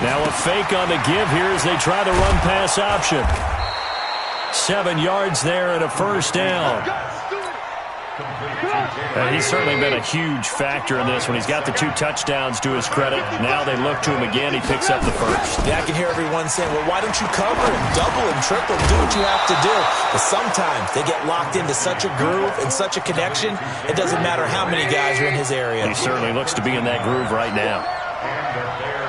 Speaker 3: Now a fake on the give here as they try the run-pass option. 7 yards there and a first down. He's certainly been a huge factor in this one. He's got the 2 touchdowns to his credit. Now they look to him again. He picks up the first.
Speaker 4: Yeah, I can hear everyone saying, well, why don't you cover him, double him, triple him, do what you have to do. But sometimes they get locked into such a groove and such a connection, it doesn't matter how many guys are in his area.
Speaker 3: He certainly looks to be in that groove right now.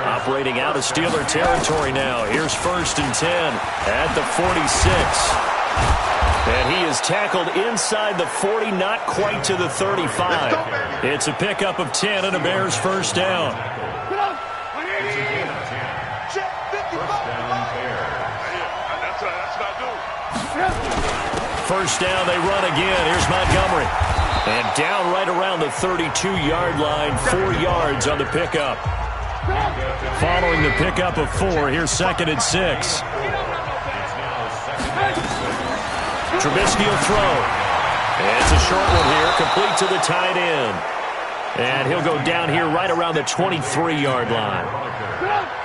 Speaker 3: Operating out of Steeler territory now. Here's 1st and 10 at the 46. And he is tackled inside the 40, not quite to the 35. It's a pickup of 10 and a Bears first down. First down, they run again. Here's Montgomery. And down right around the 32-yard line, 4 yards on the pickup. Following the pickup of 4, here's 2nd and 6. Trubisky will throw. And it's a short one here, complete to the tight end. And he'll go down here right around the 23-yard line.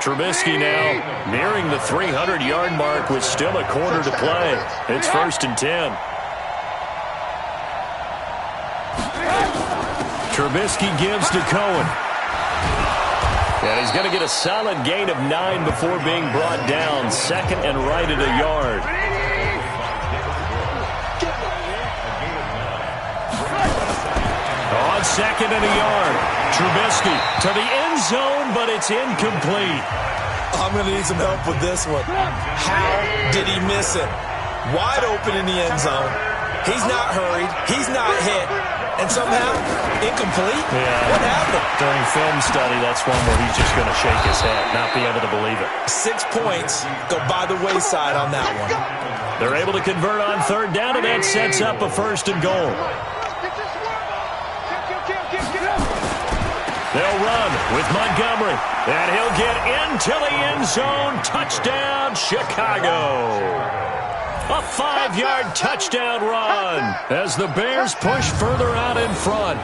Speaker 3: Trubisky now nearing the 300-yard mark with still a quarter to play. It's 1st and 10. Trubisky gives to Cohen. And he's going to get a solid gain of 9 before being brought down. 2nd and right at a yard. On 2nd and a yard. Trubisky to the end zone, but it's incomplete.
Speaker 4: I'm going to need some help with this one. How did he miss it? Wide open in the end zone. He's not hurried. He's not hit. And somehow, incomplete?
Speaker 3: Yeah.
Speaker 4: What happened?
Speaker 3: During film study, that's one where he's just going to shake his head, not be able to believe it.
Speaker 4: 6 points go by the wayside on that one.
Speaker 3: They're able to convert on 3rd down, and that sets up a 1st and goal. They'll run with Montgomery, and he'll get into the end zone. Touchdown, Chicago. A 5-yard touchdown run as the Bears push further out in front.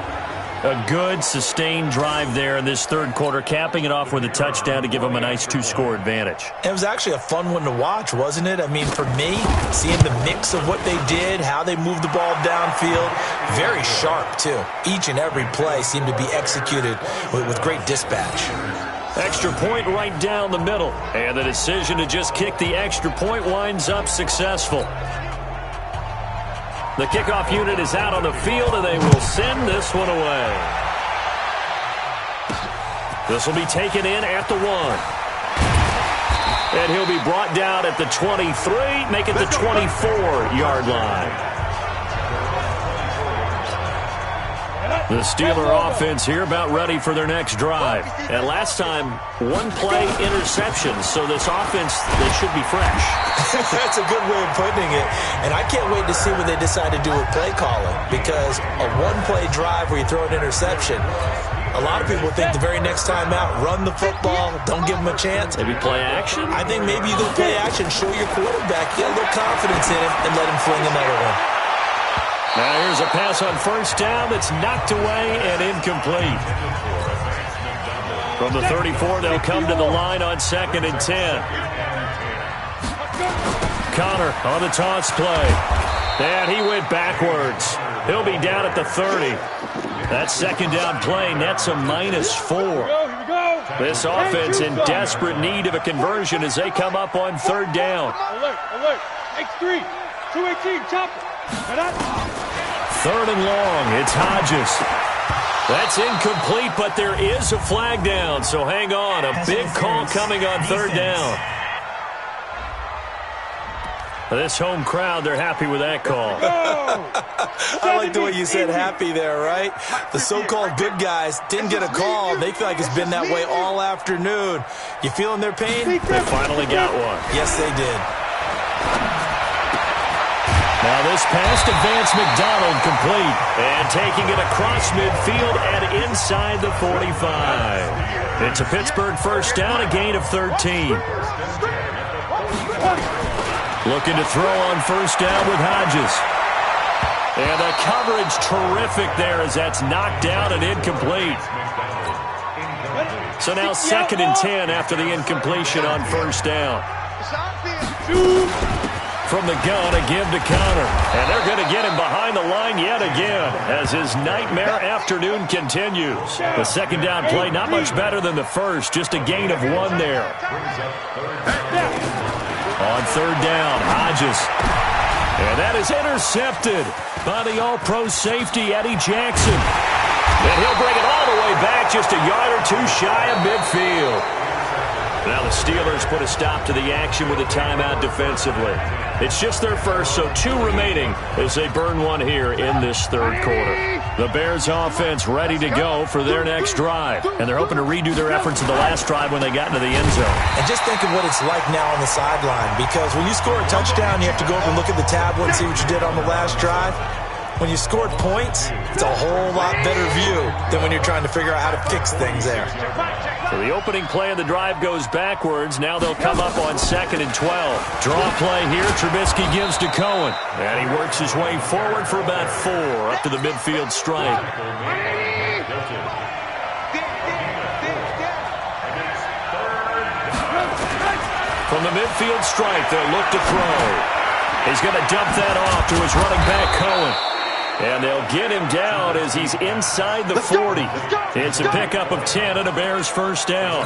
Speaker 3: A good, sustained drive there in this 3rd quarter, capping it off with a touchdown to give them a nice 2-score advantage.
Speaker 4: It was actually a fun one to watch, wasn't it? I mean, for me, seeing the mix of what they did, how they moved the ball downfield, very sharp, too. Each and every play seemed to be executed with great dispatch.
Speaker 3: Extra point right down the middle. And the decision to just kick the extra point winds up successful. The kickoff unit is out on the field, and they will send this one away. This will be taken in at the 1. And he'll be brought down at the 23, make it the 24-yard line. The Steeler offense here about ready for their next drive. And last time, 1-play interception, so this offense, they should be fresh.
Speaker 4: That's a good way of putting it. And I can't wait to see what they decide to do with play calling, because a 1-play drive where you throw an interception, a lot of people think the very next time out, run the football, don't give them a chance.
Speaker 3: Maybe play action?
Speaker 4: I think maybe you go play action, show your quarterback, get a little confidence in him, and let him fling another one.
Speaker 3: Now here's a pass on 1st down that's knocked away and incomplete. From the 34, they'll come to the line on 2nd and 10. Connor on the toss play. And he went backwards. He'll be down at the 30. That 2nd down play nets a -4. This offense in desperate need of a conversion as they come up on 3rd down.
Speaker 5: Alert. X3. 218. Chopper.
Speaker 3: 3rd and long. It's Hodges. That's incomplete, but there is a flag down, so hang on. A big call coming on 3rd down. This home crowd, they're happy with that call.
Speaker 4: I like the way you said happy there, right? The so-called good guys didn't get a call. They feel like it's been that way all afternoon. You feeling their pain?
Speaker 3: They finally got one.
Speaker 4: Yes, they did.
Speaker 3: Now this pass to Vance McDonald complete. And taking it across midfield and inside the 45. It's a Pittsburgh 1st down, a gain of 13. Looking to throw on 1st down with Hodges. And the coverage terrific there as that's knocked down and incomplete. So now 2nd and 10 after the incompletion on 1st down. From the gun, a give to Connor. And they're going to get him behind the line yet again as his nightmare afternoon continues. The 2nd down play, not much better than the first, just a gain of 1 there. On 3rd down, Hodges. And that is intercepted by the all-pro safety, Eddie Jackson. And he'll bring it all the way back, just a yard or 2 shy of midfield. Now the Steelers put a stop to the action with a timeout defensively. It's just their first, so 2 remaining as they burn 1 here in this 3rd quarter. The Bears offense ready to go for their next drive. And they're hoping to redo their efforts in the last drive when they got into the end zone.
Speaker 4: And just think of what it's like now on the sideline, because when you score a touchdown, you have to go over and look at the tablet and see what you did on the last drive. When you scored points, it's a whole lot better view than when you're trying to figure out how to fix things there.
Speaker 3: So the opening play of the drive goes backwards. Now they'll come up on 2nd and 12. Draw play here. Trubisky gives to Cohen. And he works his way forward for about 4 up to the midfield stripe. From the midfield stripe, they'll look to throw. He's going to dump that off to his running back, Cohen. And they'll get him down as he's inside the 40. It's a pickup of 10 and a Bears first down.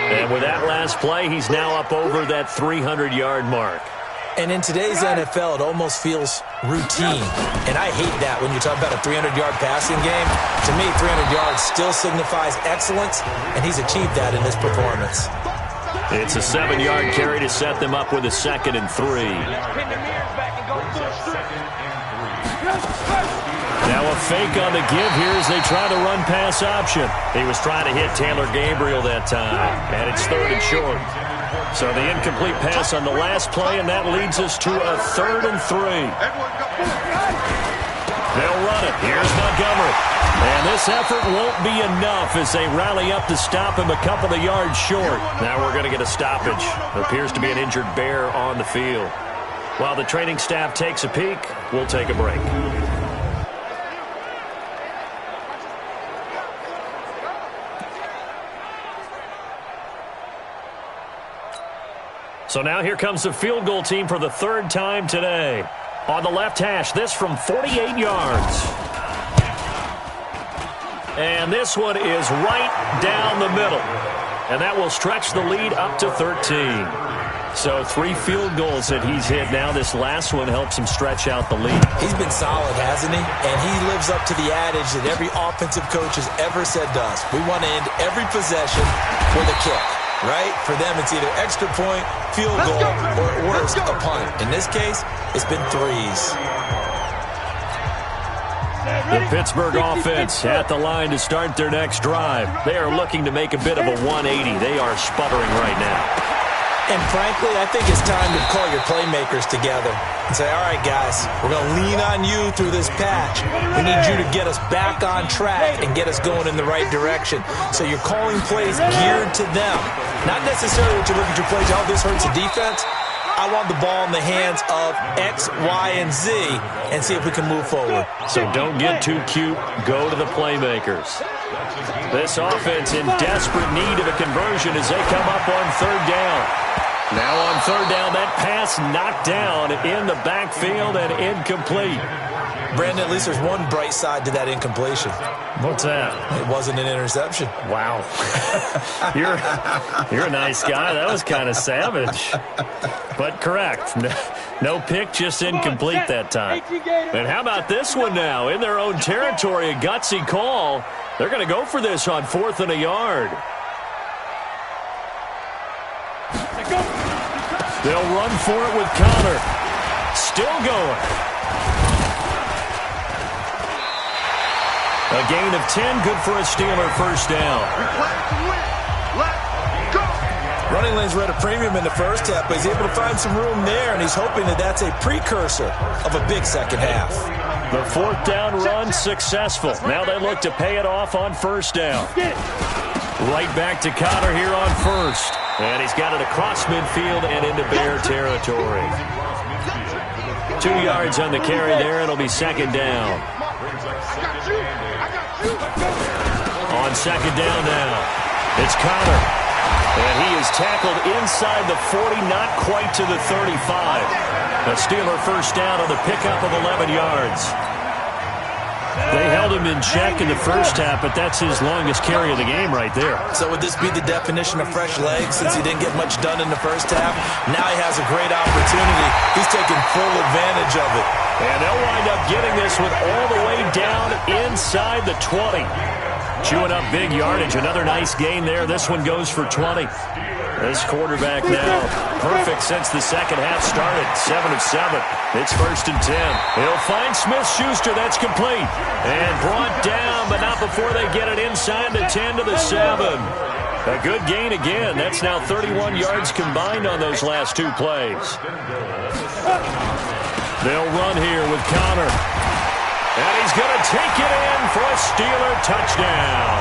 Speaker 3: And with that last play, he's now up over that 300-yard mark.
Speaker 4: And in today's NFL, it almost feels routine. And I hate that when you talk about a 300-yard passing game. To me, 300 yards still signifies excellence, and he's achieved that in this performance.
Speaker 3: It's a 7-yard carry to set them up with a 2nd and 3. Now a fake on the give here as they try the run-pass option. He was trying to hit Taylor Gabriel that time, and it's 3rd and short. So the incomplete pass on the last play, and that leads us to a 3rd and 3. They'll run it. Here's Montgomery. And this effort won't be enough as they rally up to stop him a couple of yards short. Now we're going to get a stoppage. There appears to be an injured Bear on the field. While the training staff takes a peek, we'll take a break. So now here comes the field goal team for the 3rd time today. On the left hash, this from 48 yards. And this one is right down the middle. And that will stretch the lead up to 13. So 3 field goals that he's hit now. This last one helps him stretch out the lead.
Speaker 4: He's been solid, hasn't he? And he lives up to the adage that every offensive coach has ever said to us. We want to end every possession with a kick. Right? For them, it's either extra point, field goal, or at worst, a punt. In this case, it's been 3s.
Speaker 3: The Pittsburgh offense at the line to start their next drive. They are looking to make a bit of a 180. They are sputtering right now.
Speaker 4: And frankly, I think it's time to call your playmakers together and say, all right, guys, we're going to lean on you through this patch. We need you to get us back on track and get us going in the right direction. So you're calling plays geared to them. Not necessarily that you look at your plays, oh, this hurts the defense. I want the ball in the hands of X, Y, and Z and see if we can move forward.
Speaker 3: So don't get too cute. Go to the playmakers. This offense in desperate need of a conversion as they come up on 3rd down. Now on 3rd down, that pass knocked down in the backfield and incomplete.
Speaker 4: Brandon, at least there's one bright side to that incompletion.
Speaker 3: What's that?
Speaker 4: It wasn't an interception.
Speaker 3: Wow. You're a nice guy. That was kind of savage. But correct. No pick, just incomplete that time. And how about this one now? In their own territory, a gutsy call. They're going to go for this on 4th and a yard. They'll run for it with Connor. Still going. A gain of 10, good for a Steeler first down.
Speaker 4: Running lanes were at a premium in the first half, but he's able to find some room there, and he's hoping that that's a precursor of a big second half.
Speaker 3: The 4th down run successful. Now they look to pay it off on 1st down. Right back to Connor here on 1st. And he's got it across midfield and into Bear territory. 2 yards on the carry there. It'll be 2nd down. On 2nd down now, it's Connor. And he is tackled inside the 40, not quite to the 35. A Steeler first down on the pickup of 11 yards. They held him in check in the first half, but that's his longest carry of the game right there.
Speaker 4: So would this be the definition of fresh legs since he didn't get much done in the first half? Now he has a great opportunity. He's taking full advantage of it.
Speaker 3: And they'll wind up getting this with all the way down inside the 20. Chewing up big yardage. Another nice gain there. This one goes for 20. This quarterback now perfect since the second half started. 7 of 7. It's 1st and 10. He'll find Smith-Schuster. That's complete. And brought down, but not before they get it inside the 10 to the 7. A good gain again. That's now 31 yards combined on those last 2 plays. They'll run here with Connor. And he's going to take it in for a Steeler touchdown.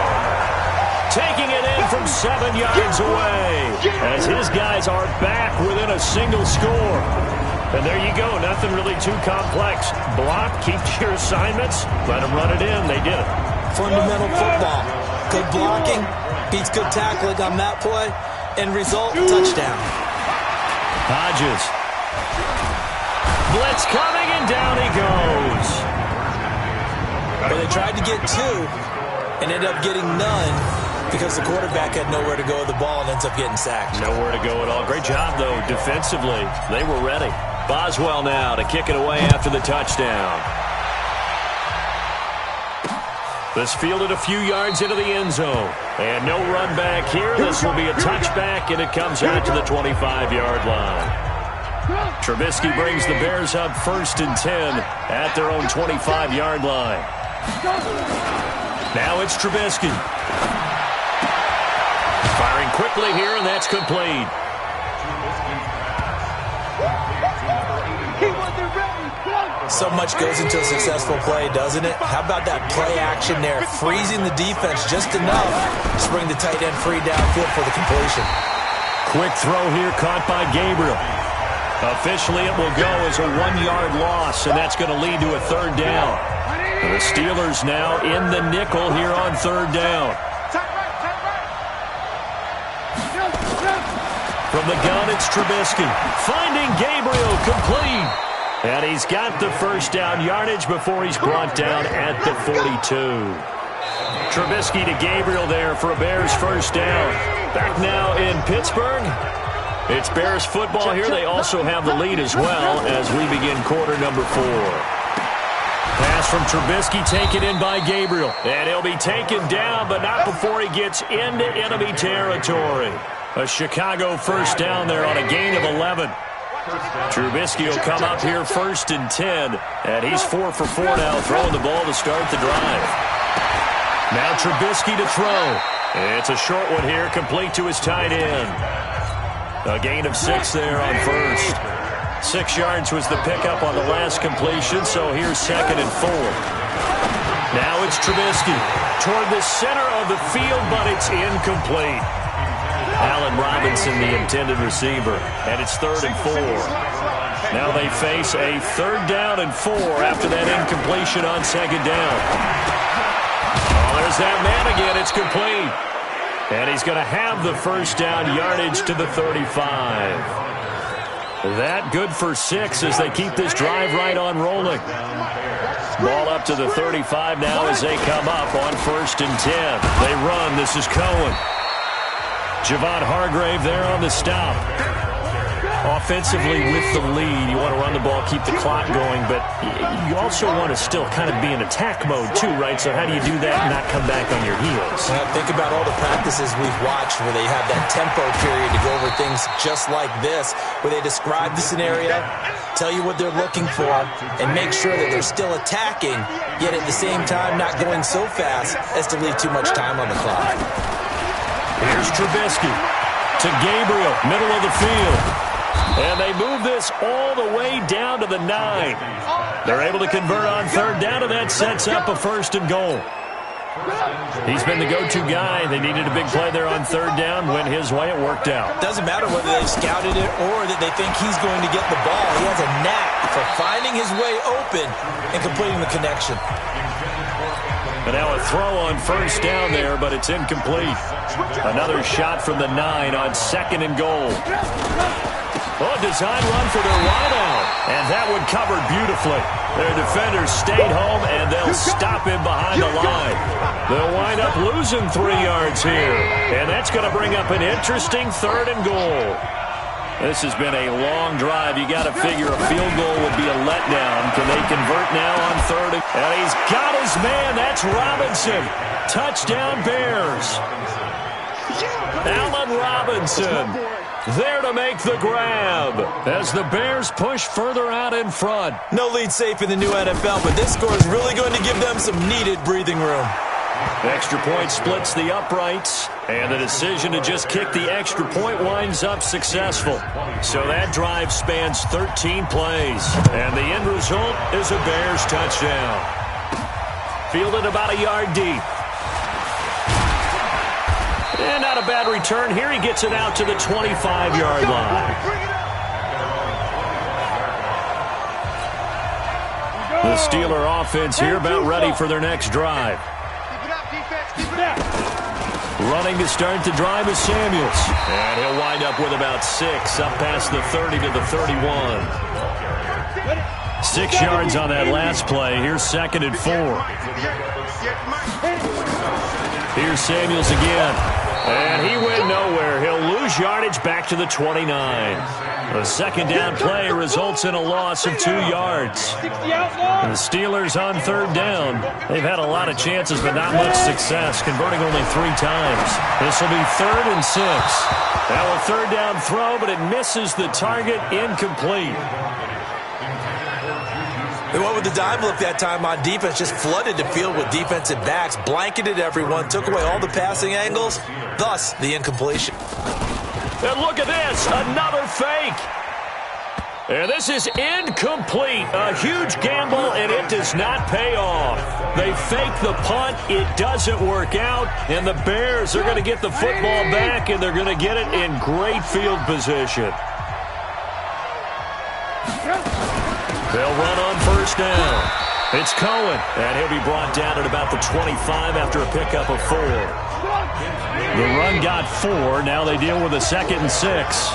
Speaker 3: taking it in from 7 yards away as his guys are back within a single score. And there you go. Nothing really too complex. Block, keep to your assignments, let them run it in. They did it.
Speaker 4: Fundamental football. Good blocking beats good tackling on that play. End result, touchdown.
Speaker 3: Hodges. Blitz coming, and down he goes.
Speaker 4: But they tried to get 2 and ended up getting none because the quarterback had nowhere to go with the ball and ends up getting sacked.
Speaker 3: Nowhere to go at all. Great job, though, defensively. They were ready. Boswell now to kick it away after the touchdown. This fielded a few yards into the end zone. And no run back here. This will be a touchback, and it comes out to the 25-yard line. Trubisky brings the Bears up 1st and 10 at their own 25-yard line. Now it's Trubisky. Firing quickly here, and that's complete.
Speaker 4: So much goes into a successful play, doesn't it? How about that play action there, freezing the defense just enough to bring the tight end free downfield for the completion.
Speaker 3: Quick throw here caught by Gabriel. Officially, it will go as a 1-yard loss, and that's going to lead to a 3rd down. The Steelers now in the nickel here on 3rd down. From the gun, it's Trubisky. Finding Gabriel, complete. And he's got the 1st down yardage before he's brought down at the 42. Trubisky to Gabriel there for a Bears 1st down. Back now in Pittsburgh. It's Bears football here. They also have the lead as well as we begin quarter number 4. Pass from Trubisky taken in by Gabriel. And he'll be taken down, but not before he gets into enemy territory. A Chicago 1st down there on a gain of 11. Trubisky will come up here 1st and 10. And he's 4 for 4 now, throwing the ball to start the drive. Now Trubisky to throw. It's a short one here, complete to his tight end. A gain of 6 there on 1st. 6 yards was the pickup on the last completion, so here's 2nd and 4. Now it's Trubisky toward the center of the field, but it's incomplete. Allen Robinson, the intended receiver, and it's 3rd and 4. Now they face a 3rd down and 4 after that incompletion on 2nd down. Oh, there's that man again. It's complete. And he's going to have the 1st down yardage to the 35. That good for 6 as they keep this drive right on rolling. Ball up to the 35 now as they come up on 1st and 10. They run. This is Cohen. Javon Hargrave there on the stop. Offensively with the lead, you want to run the ball, keep the clock going, but you also want to still kind of be in attack mode too, right? So how do you do that and not come back on your heels?
Speaker 4: Well, think about all the practices we've watched where they have that tempo period to go over things just like this, where they describe the scenario, tell you what they're looking for, and make sure that they're still attacking, yet at the same time not going so fast as to leave too much time on the clock.
Speaker 3: Here's Trubisky to Gabriel, middle of the field. And they move this all the way down to the 9. They're able to convert on 3rd down, and that sets up a 1st and goal. He's been the go-to guy. They needed a big play there on 3rd down. Went his way. It worked out.
Speaker 4: Doesn't matter whether they've scouted it or that they think he's going to get the ball. He has a knack for finding his way open and completing the connection.
Speaker 3: And now a throw on 1st down there, but it's incomplete. Another shot from the 9 on 2nd and goal. Oh, design run for their wideout. And that one covered beautifully. Their defenders stayed home, and they'll stop him behind the line. They'll wind up losing 3 yards here. And that's going to bring up an interesting 3rd and goal. This has been a long drive. You got to figure a field goal would be a letdown. Can they convert now on 3rd? And he's got his man. That's Robinson. Touchdown Bears. Allen Robinson there to make the grab as the Bears push further out in front.
Speaker 4: No lead safe in the new NFL, but this score is really going to give them some needed breathing room.
Speaker 3: Extra point splits the uprights, and the decision to just kick the extra point winds up successful. So that drive spans 13 plays, and the end result is a Bears touchdown. Fielded about a yard deep. And not a bad return. Here he gets it out to the 25-yard line. The Steeler offense here about ready for their next drive. Running to start the drive is Samuels. And he'll wind up with about 6, up past the 30 to the 31. 6 yards on that last play. Here's 2nd and 4. Here's Samuels again. And he went nowhere. He'll lose yardage back to the 29. The 2nd down play results in a loss of 2 yards. The Steelers on 3rd down. They've had a lot of chances, but not much success, converting only 3 times. This will be 3rd and 6. Now a 3rd down throw, but it misses the target, incomplete.
Speaker 4: They went with the dime look that time on defense, just flooded the field with defensive backs, blanketed everyone, took away all the passing angles, thus the incompletion.
Speaker 3: And look at this, another fake. And this is incomplete. A huge gamble, and it does not pay off. They fake the punt. It doesn't work out, and the Bears are going to get the football back, and they're going to get it in great field position. They'll run on 1st down. It's Cohen, and he'll be brought down at about the 25 after a pickup of 4. The run got 4. Now they deal with a 2nd and 6.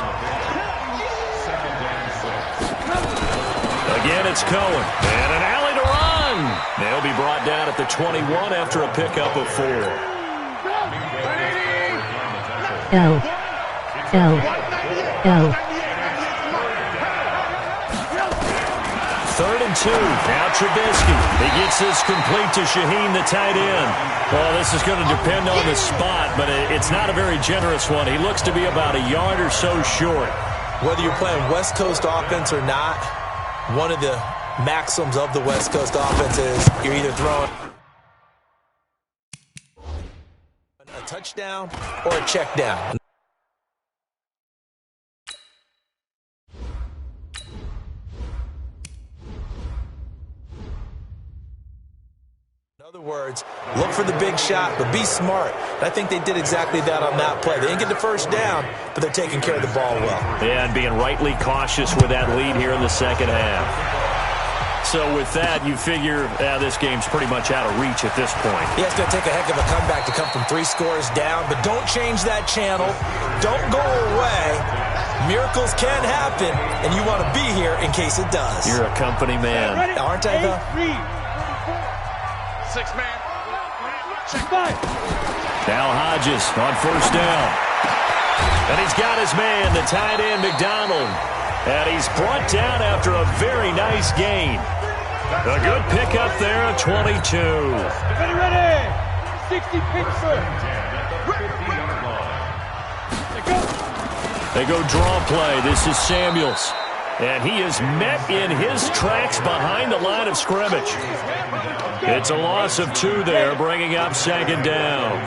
Speaker 3: Again, it's Cohen. And an alley to run. They'll be brought down at the 21 after a pickup of 4.
Speaker 6: L.
Speaker 3: 3rd and 2. Now Trubisky. He gets this complete to Shaheen, the tight end. Well, this is going to depend on the spot, but it's not a very generous one. He looks to be about a yard or so short.
Speaker 4: Whether you're playing West Coast offense or not, one of the maxims of the West Coast offense is you're either throwing a touchdown or a check down. In other words, look for the big shot, but be smart. And I think they did exactly that on that play. They didn't get the 1st down, but they're taking care of the ball well.
Speaker 3: Yeah, and being rightly cautious with that lead here in the 2nd half. So with that, you figure this game's pretty much out of reach at this point.
Speaker 4: Yeah, it's going to take a heck of a comeback to come from 3 scores down, but don't change that channel. Don't go away. Miracles can happen, and you want to be here in case it does.
Speaker 3: You're a company man.
Speaker 4: Aren't I, though?
Speaker 1: 6-man.
Speaker 5: Check 5.
Speaker 3: Now Hodges on 1st down. And he's got his man, the tight end, McDonald. And he's brought down after a very nice gain. A good pickup there at 22.
Speaker 5: Ready. 60 Pittsburgh.
Speaker 3: They go draw play. This is Samuels. And he is met in his tracks behind the line of scrimmage. It's a loss of 2 there, bringing up 2nd down.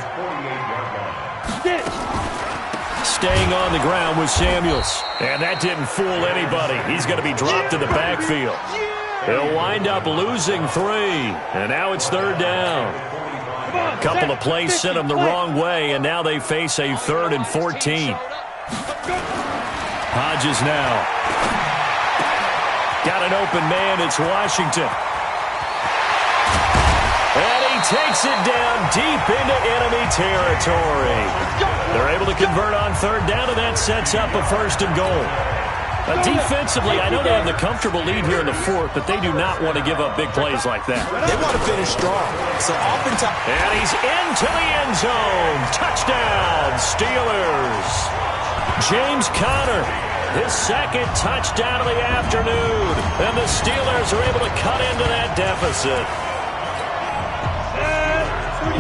Speaker 3: Staying on the ground was Samuels. And that didn't fool anybody. He's going to be dropped to the backfield. He'll wind up losing 3. And now it's 3rd down. A couple of plays sent him the wrong way, and now they face a 3rd and 14. Hodges now. Got an open man. It's Washington. And he takes it down deep into enemy territory. They're able to convert on 3rd down, and that sets up a 1st and goal. Defensively, I know they have the comfortable lead here in the 4th, but they do not want to give up big plays like that.
Speaker 4: They want to finish strong. So oftentimes,
Speaker 3: and he's into the end zone. Touchdown, Steelers. James Conner, his 2nd touchdown of the afternoon. And the Steelers are able to cut into that deficit.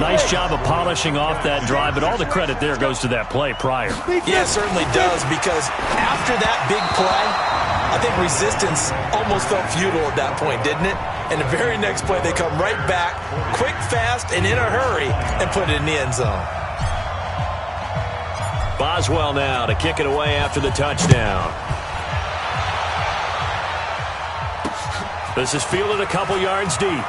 Speaker 3: Nice job of polishing off that drive, but all the credit there goes to that play prior.
Speaker 4: Yeah, it certainly does, because after that big play, I think resistance almost felt futile at that point, didn't it? And the very next play, they come right back, quick, fast, and in a hurry, and put it in the end zone.
Speaker 3: Boswell now to kick it away after the touchdown. This is fielded a couple yards deep.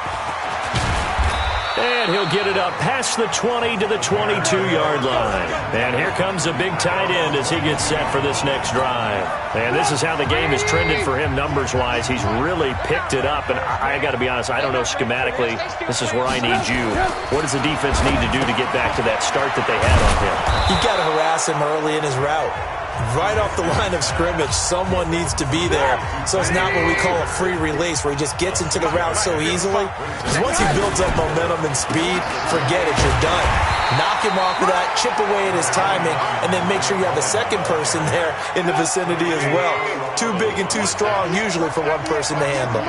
Speaker 3: And he'll get it up past the 20 to the 22-yard line. And here comes a big tight end as he gets set for this next drive. And this is how the game has trended for him numbers-wise. He's really picked it up. And I got to be honest, I don't know schematically. This is where I need you. What does the defense need to do to get back to that start that they had on him?
Speaker 4: You got to harass him early in his route. Right off the line of scrimmage, someone needs to be there. So it's not what we call a free release where he just gets into the route so easily. Because once he builds up momentum and speed, forget it, you're done. Knock him off of that, chip away at his timing, and then make sure you have a second person there in the vicinity as well. Too big and too strong usually for one person to handle.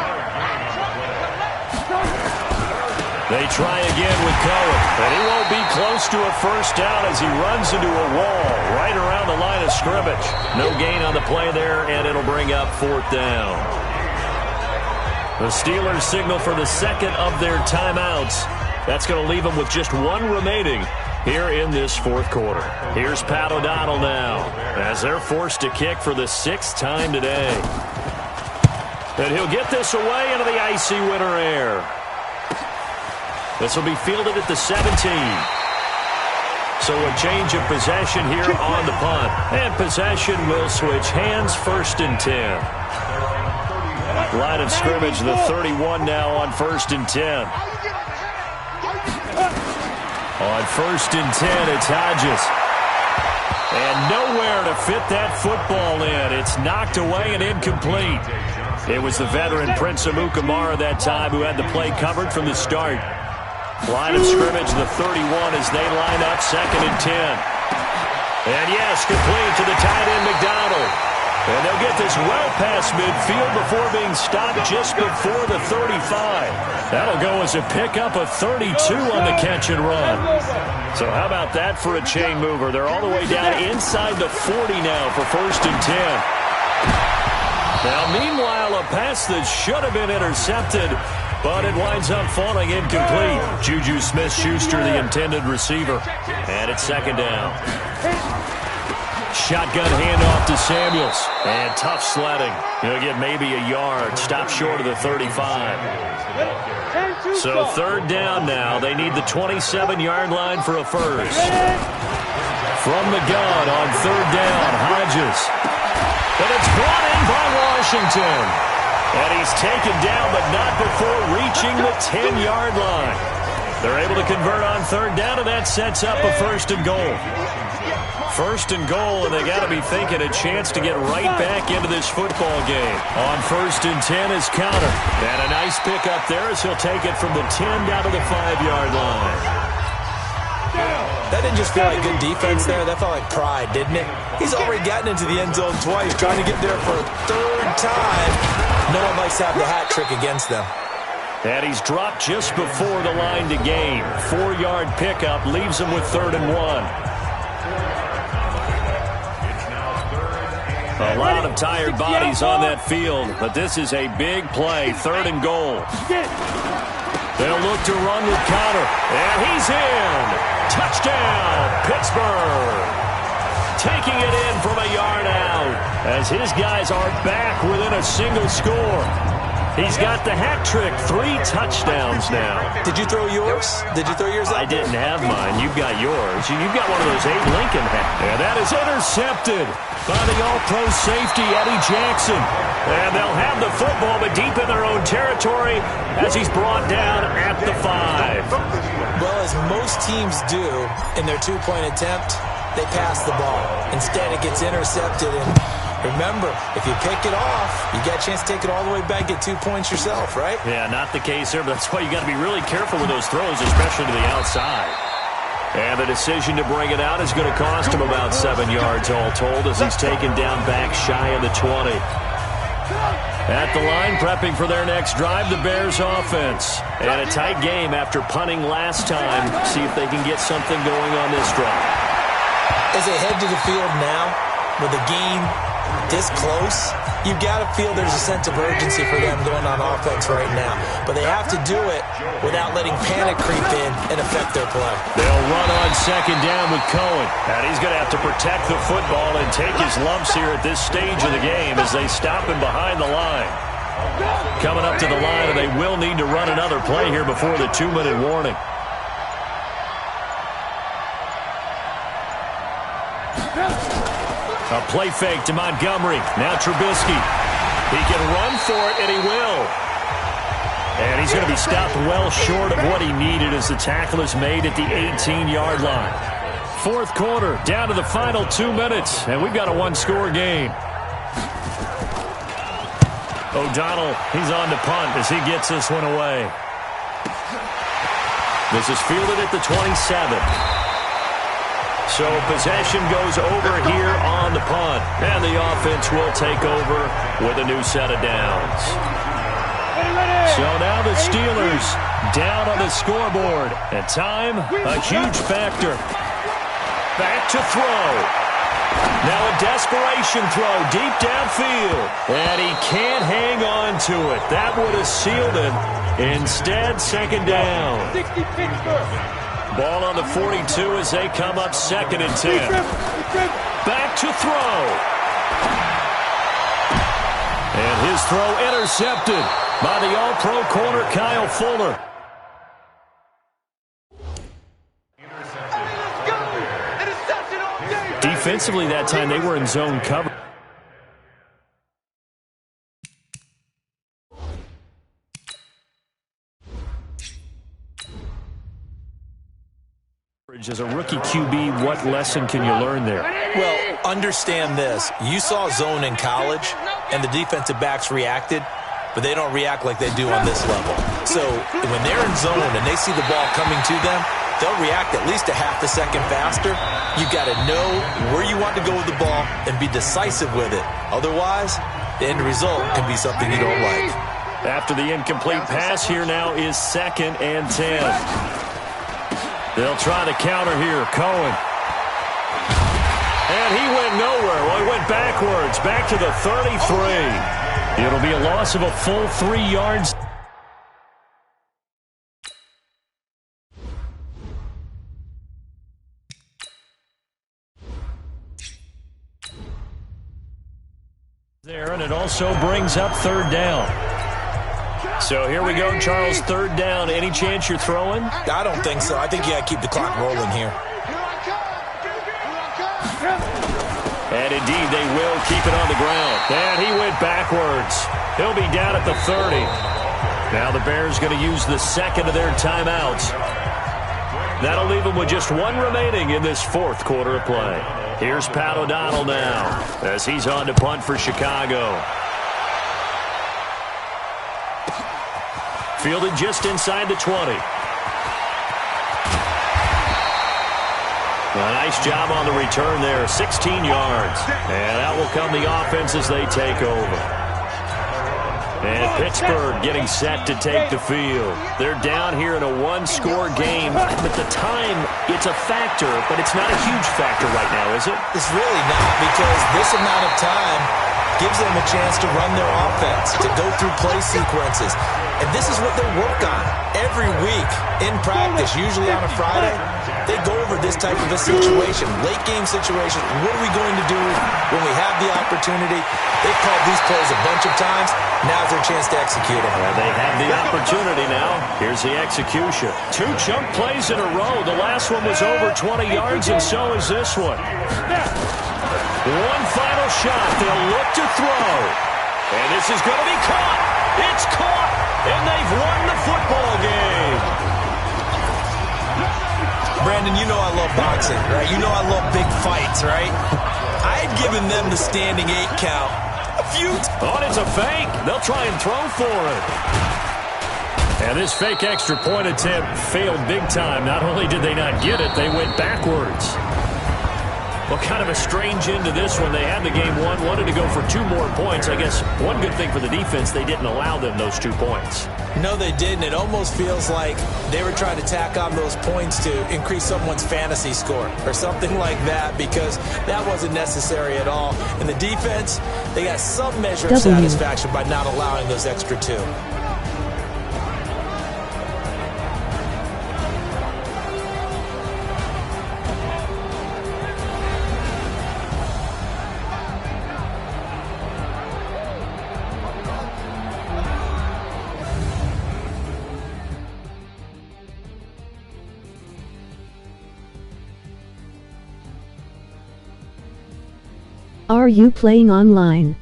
Speaker 3: They try again with Cohen, and he won't be close to a first down as he runs into a wall right around the line of scrimmage. No gain on the play there, and it'll bring up fourth down. The Steelers signal for the second of their timeouts. That's going to leave them with just one remaining here in this fourth quarter. Here's Pat O'Donnell now as they're forced to kick for the sixth time today. And he'll get this away into the icy winter air. This will be fielded at the 17. So a change of possession here on the punt. And possession will switch hands, first and 10. Line of scrimmage, the 31 now on first and 10. On first and 10, it's Hodges. And nowhere to fit that football in. It's knocked away and incomplete. It was the veteran Prince Amukamara that time who had the play covered from the start. Line of scrimmage, the 31 as they line up, second and 10. And yes, complete to the tight end McDonald. And they'll get this well past midfield before being stopped just before the 35. That'll go as a pickup of 32 on the catch and run. So how about that for a chain mover? They're all the way down inside the 40 now for first and 10. Now, meanwhile, a pass that should have been intercepted, but it winds up falling incomplete. Juju Smith-Schuster, the intended receiver. And it's second down. Shotgun handoff to Samuels. And tough sledding. He'll get maybe a yard. Stop short of the 35. So third down now. They need the 27-yard line for a first. From the gun on third down, Hodges. And it's brought in by Washington. And he's taken down, but not before reaching the 10-yard line. They're able to convert on third down, and that sets up a first and goal. First and goal, and they got to be thinking a chance to get right back into this football game. On first and 10 is Counter. And a nice pick up there as he'll take it from the 10 down to the 5-yard line.
Speaker 4: That didn't just feel like good defense there. That felt like pride, didn't it? He's already gotten into the end zone twice, trying to get there for a third time. No one likes to have the hat trick against them.
Speaker 3: And he's dropped just before the line to gain. 4-yard pickup leaves him with third and 1. A lot of tired bodies on that field, but this is a big play. Third and goal. They'll look to run with Conner. And he's in. Touchdown, Pittsburgh. Taking it in from a yard out as his guys are back within a single score. He's got the hat trick, 3 touchdowns now.
Speaker 4: Did you throw yours? Did you throw yours out?
Speaker 3: I didn't have mine. You've got yours. You've got one of those Abe Lincoln hats. And that is intercepted by the all-pro safety, Eddie Jackson. And they'll have the football, but deep in their own territory as he's brought down at the 5.
Speaker 4: Well, as most teams do in their 2-point attempt, they pass the ball. Instead, it gets intercepted. And remember, if you pick it off, you got a chance to take it all the way back, get 2 points yourself, right?
Speaker 3: Yeah, not the case here, but that's why you got to be really careful with those throws, especially to the outside. And the decision to bring it out is going to cost him about 7 yards all told as he's taken down back shy of the 20. At the line, prepping for their next drive, the Bears offense. And a tight game after punting last time. See if they can get something going on this drive.
Speaker 4: As they head to the field now, with the game this close, you've got to feel there's a sense of urgency for them going on offense right now. But they have to do it without letting panic creep in and affect their play.
Speaker 3: They'll run on second down with Cohen. And he's going to have to protect the football and take his lumps here at this stage of the game as they stop him behind the line. Coming up to the line, and they will need to run another play here before the 2-minute warning. A play fake to Montgomery. Now Trubisky. He can run for it, and he will. And he's going to be stopped well short of what he needed as the tackle is made at the 18-yard line. Fourth quarter, down to the final 2 minutes, and we've got a one-score game. O'Donnell, he's on to punt as he gets this one away. This is fielded at the 27. So possession goes over here on the punt, and the offense will take over with a new set of downs. So now the Steelers down on the scoreboard, and time, a huge factor. Back to throw. Now a desperation throw deep downfield, and he can't hang on to it. That would have sealed him. Instead, second down.
Speaker 5: 60 Pittsburgh.
Speaker 3: Ball on the 42 as they come up 2nd and 10. Back to throw. And his throw intercepted by the all-pro corner Kyle Fuller. Defensively that time they were in zone cover. As a rookie QB, what lesson can you learn there?
Speaker 4: Well, understand this. You saw zone in college, and the defensive backs reacted, but they don't react like they do on this level. So when they're in zone and they see the ball coming to them, they'll react at least a half a second faster. You've got to know where you want to go with the ball and be decisive with it. Otherwise, the end result can be something you don't like.
Speaker 3: After the incomplete pass, here now is 2nd and 10. They'll try to counter here. Cohen. And he went nowhere. Well, he went backwards. Back to the 33. It'll be a loss of a full 3 yards. There, and it also brings up 3rd down. So here we go, Charles, 3rd down. Any chance you're throwing?
Speaker 4: I don't think so. I think you got to keep the clock rolling here.
Speaker 3: And indeed, they will keep it on the ground. And he went backwards. He'll be down at the 30. Now the Bears going to use the 2nd of their timeouts. That'll leave them with just 1 remaining in this 4th quarter of play. Here's Pat O'Donnell now as he's on to punt for Chicago. Fielded just inside the 20. A nice job on the return there, 16 yards. And that will come the offense as they take over. And Pittsburgh getting set to take the field. They're down here in a 1-score game. But the time, it's a factor, but it's not a huge factor right now, is it?
Speaker 4: It's really not, because this amount of time gives them a chance to run their offense, to go through play sequences. And this is what they work on every week in practice, usually on a Friday. They go over this type of a situation, late game situation. What are we going to do when we have the opportunity? They've called these plays a bunch of times. Now's their chance to execute them.
Speaker 3: Well, they have the opportunity now. Here's the execution. 2 chunk plays in a row. The last one was over 20 yards, and so is this one. One final shot. They'll look to throw. And this is going to be caught. It's caught. And they've won the football game.
Speaker 4: Brandon, you know I love boxing, right? You know I love big fights, right? I had given them the standing 8 count a few times.
Speaker 3: Oh, and it's a fake. They'll try and throw for it. And this fake extra point attempt failed big time. Not only did they not get it, they went backwards. Well, kind of a strange end to this one. They had the game won, wanted to go for 2 more points. I guess one good thing for the defense, they didn't allow them those 2 points.
Speaker 4: No, they didn't. It almost feels like they were trying to tack on those points to increase someone's fantasy score or something like that, because that wasn't necessary at all. And the defense, they got some measure of satisfaction by not allowing those extra 2.
Speaker 6: Are you playing online?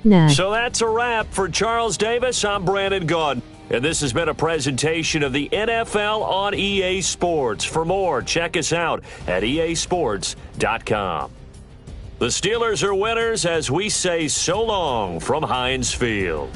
Speaker 6: Nah.
Speaker 3: So that's a wrap for Charles Davis. I'm Brandon Gaudin. And this has been a presentation of the NFL on EA Sports. For more, check us out at easports.com. The Steelers are winners as we say so long from Heinz Field.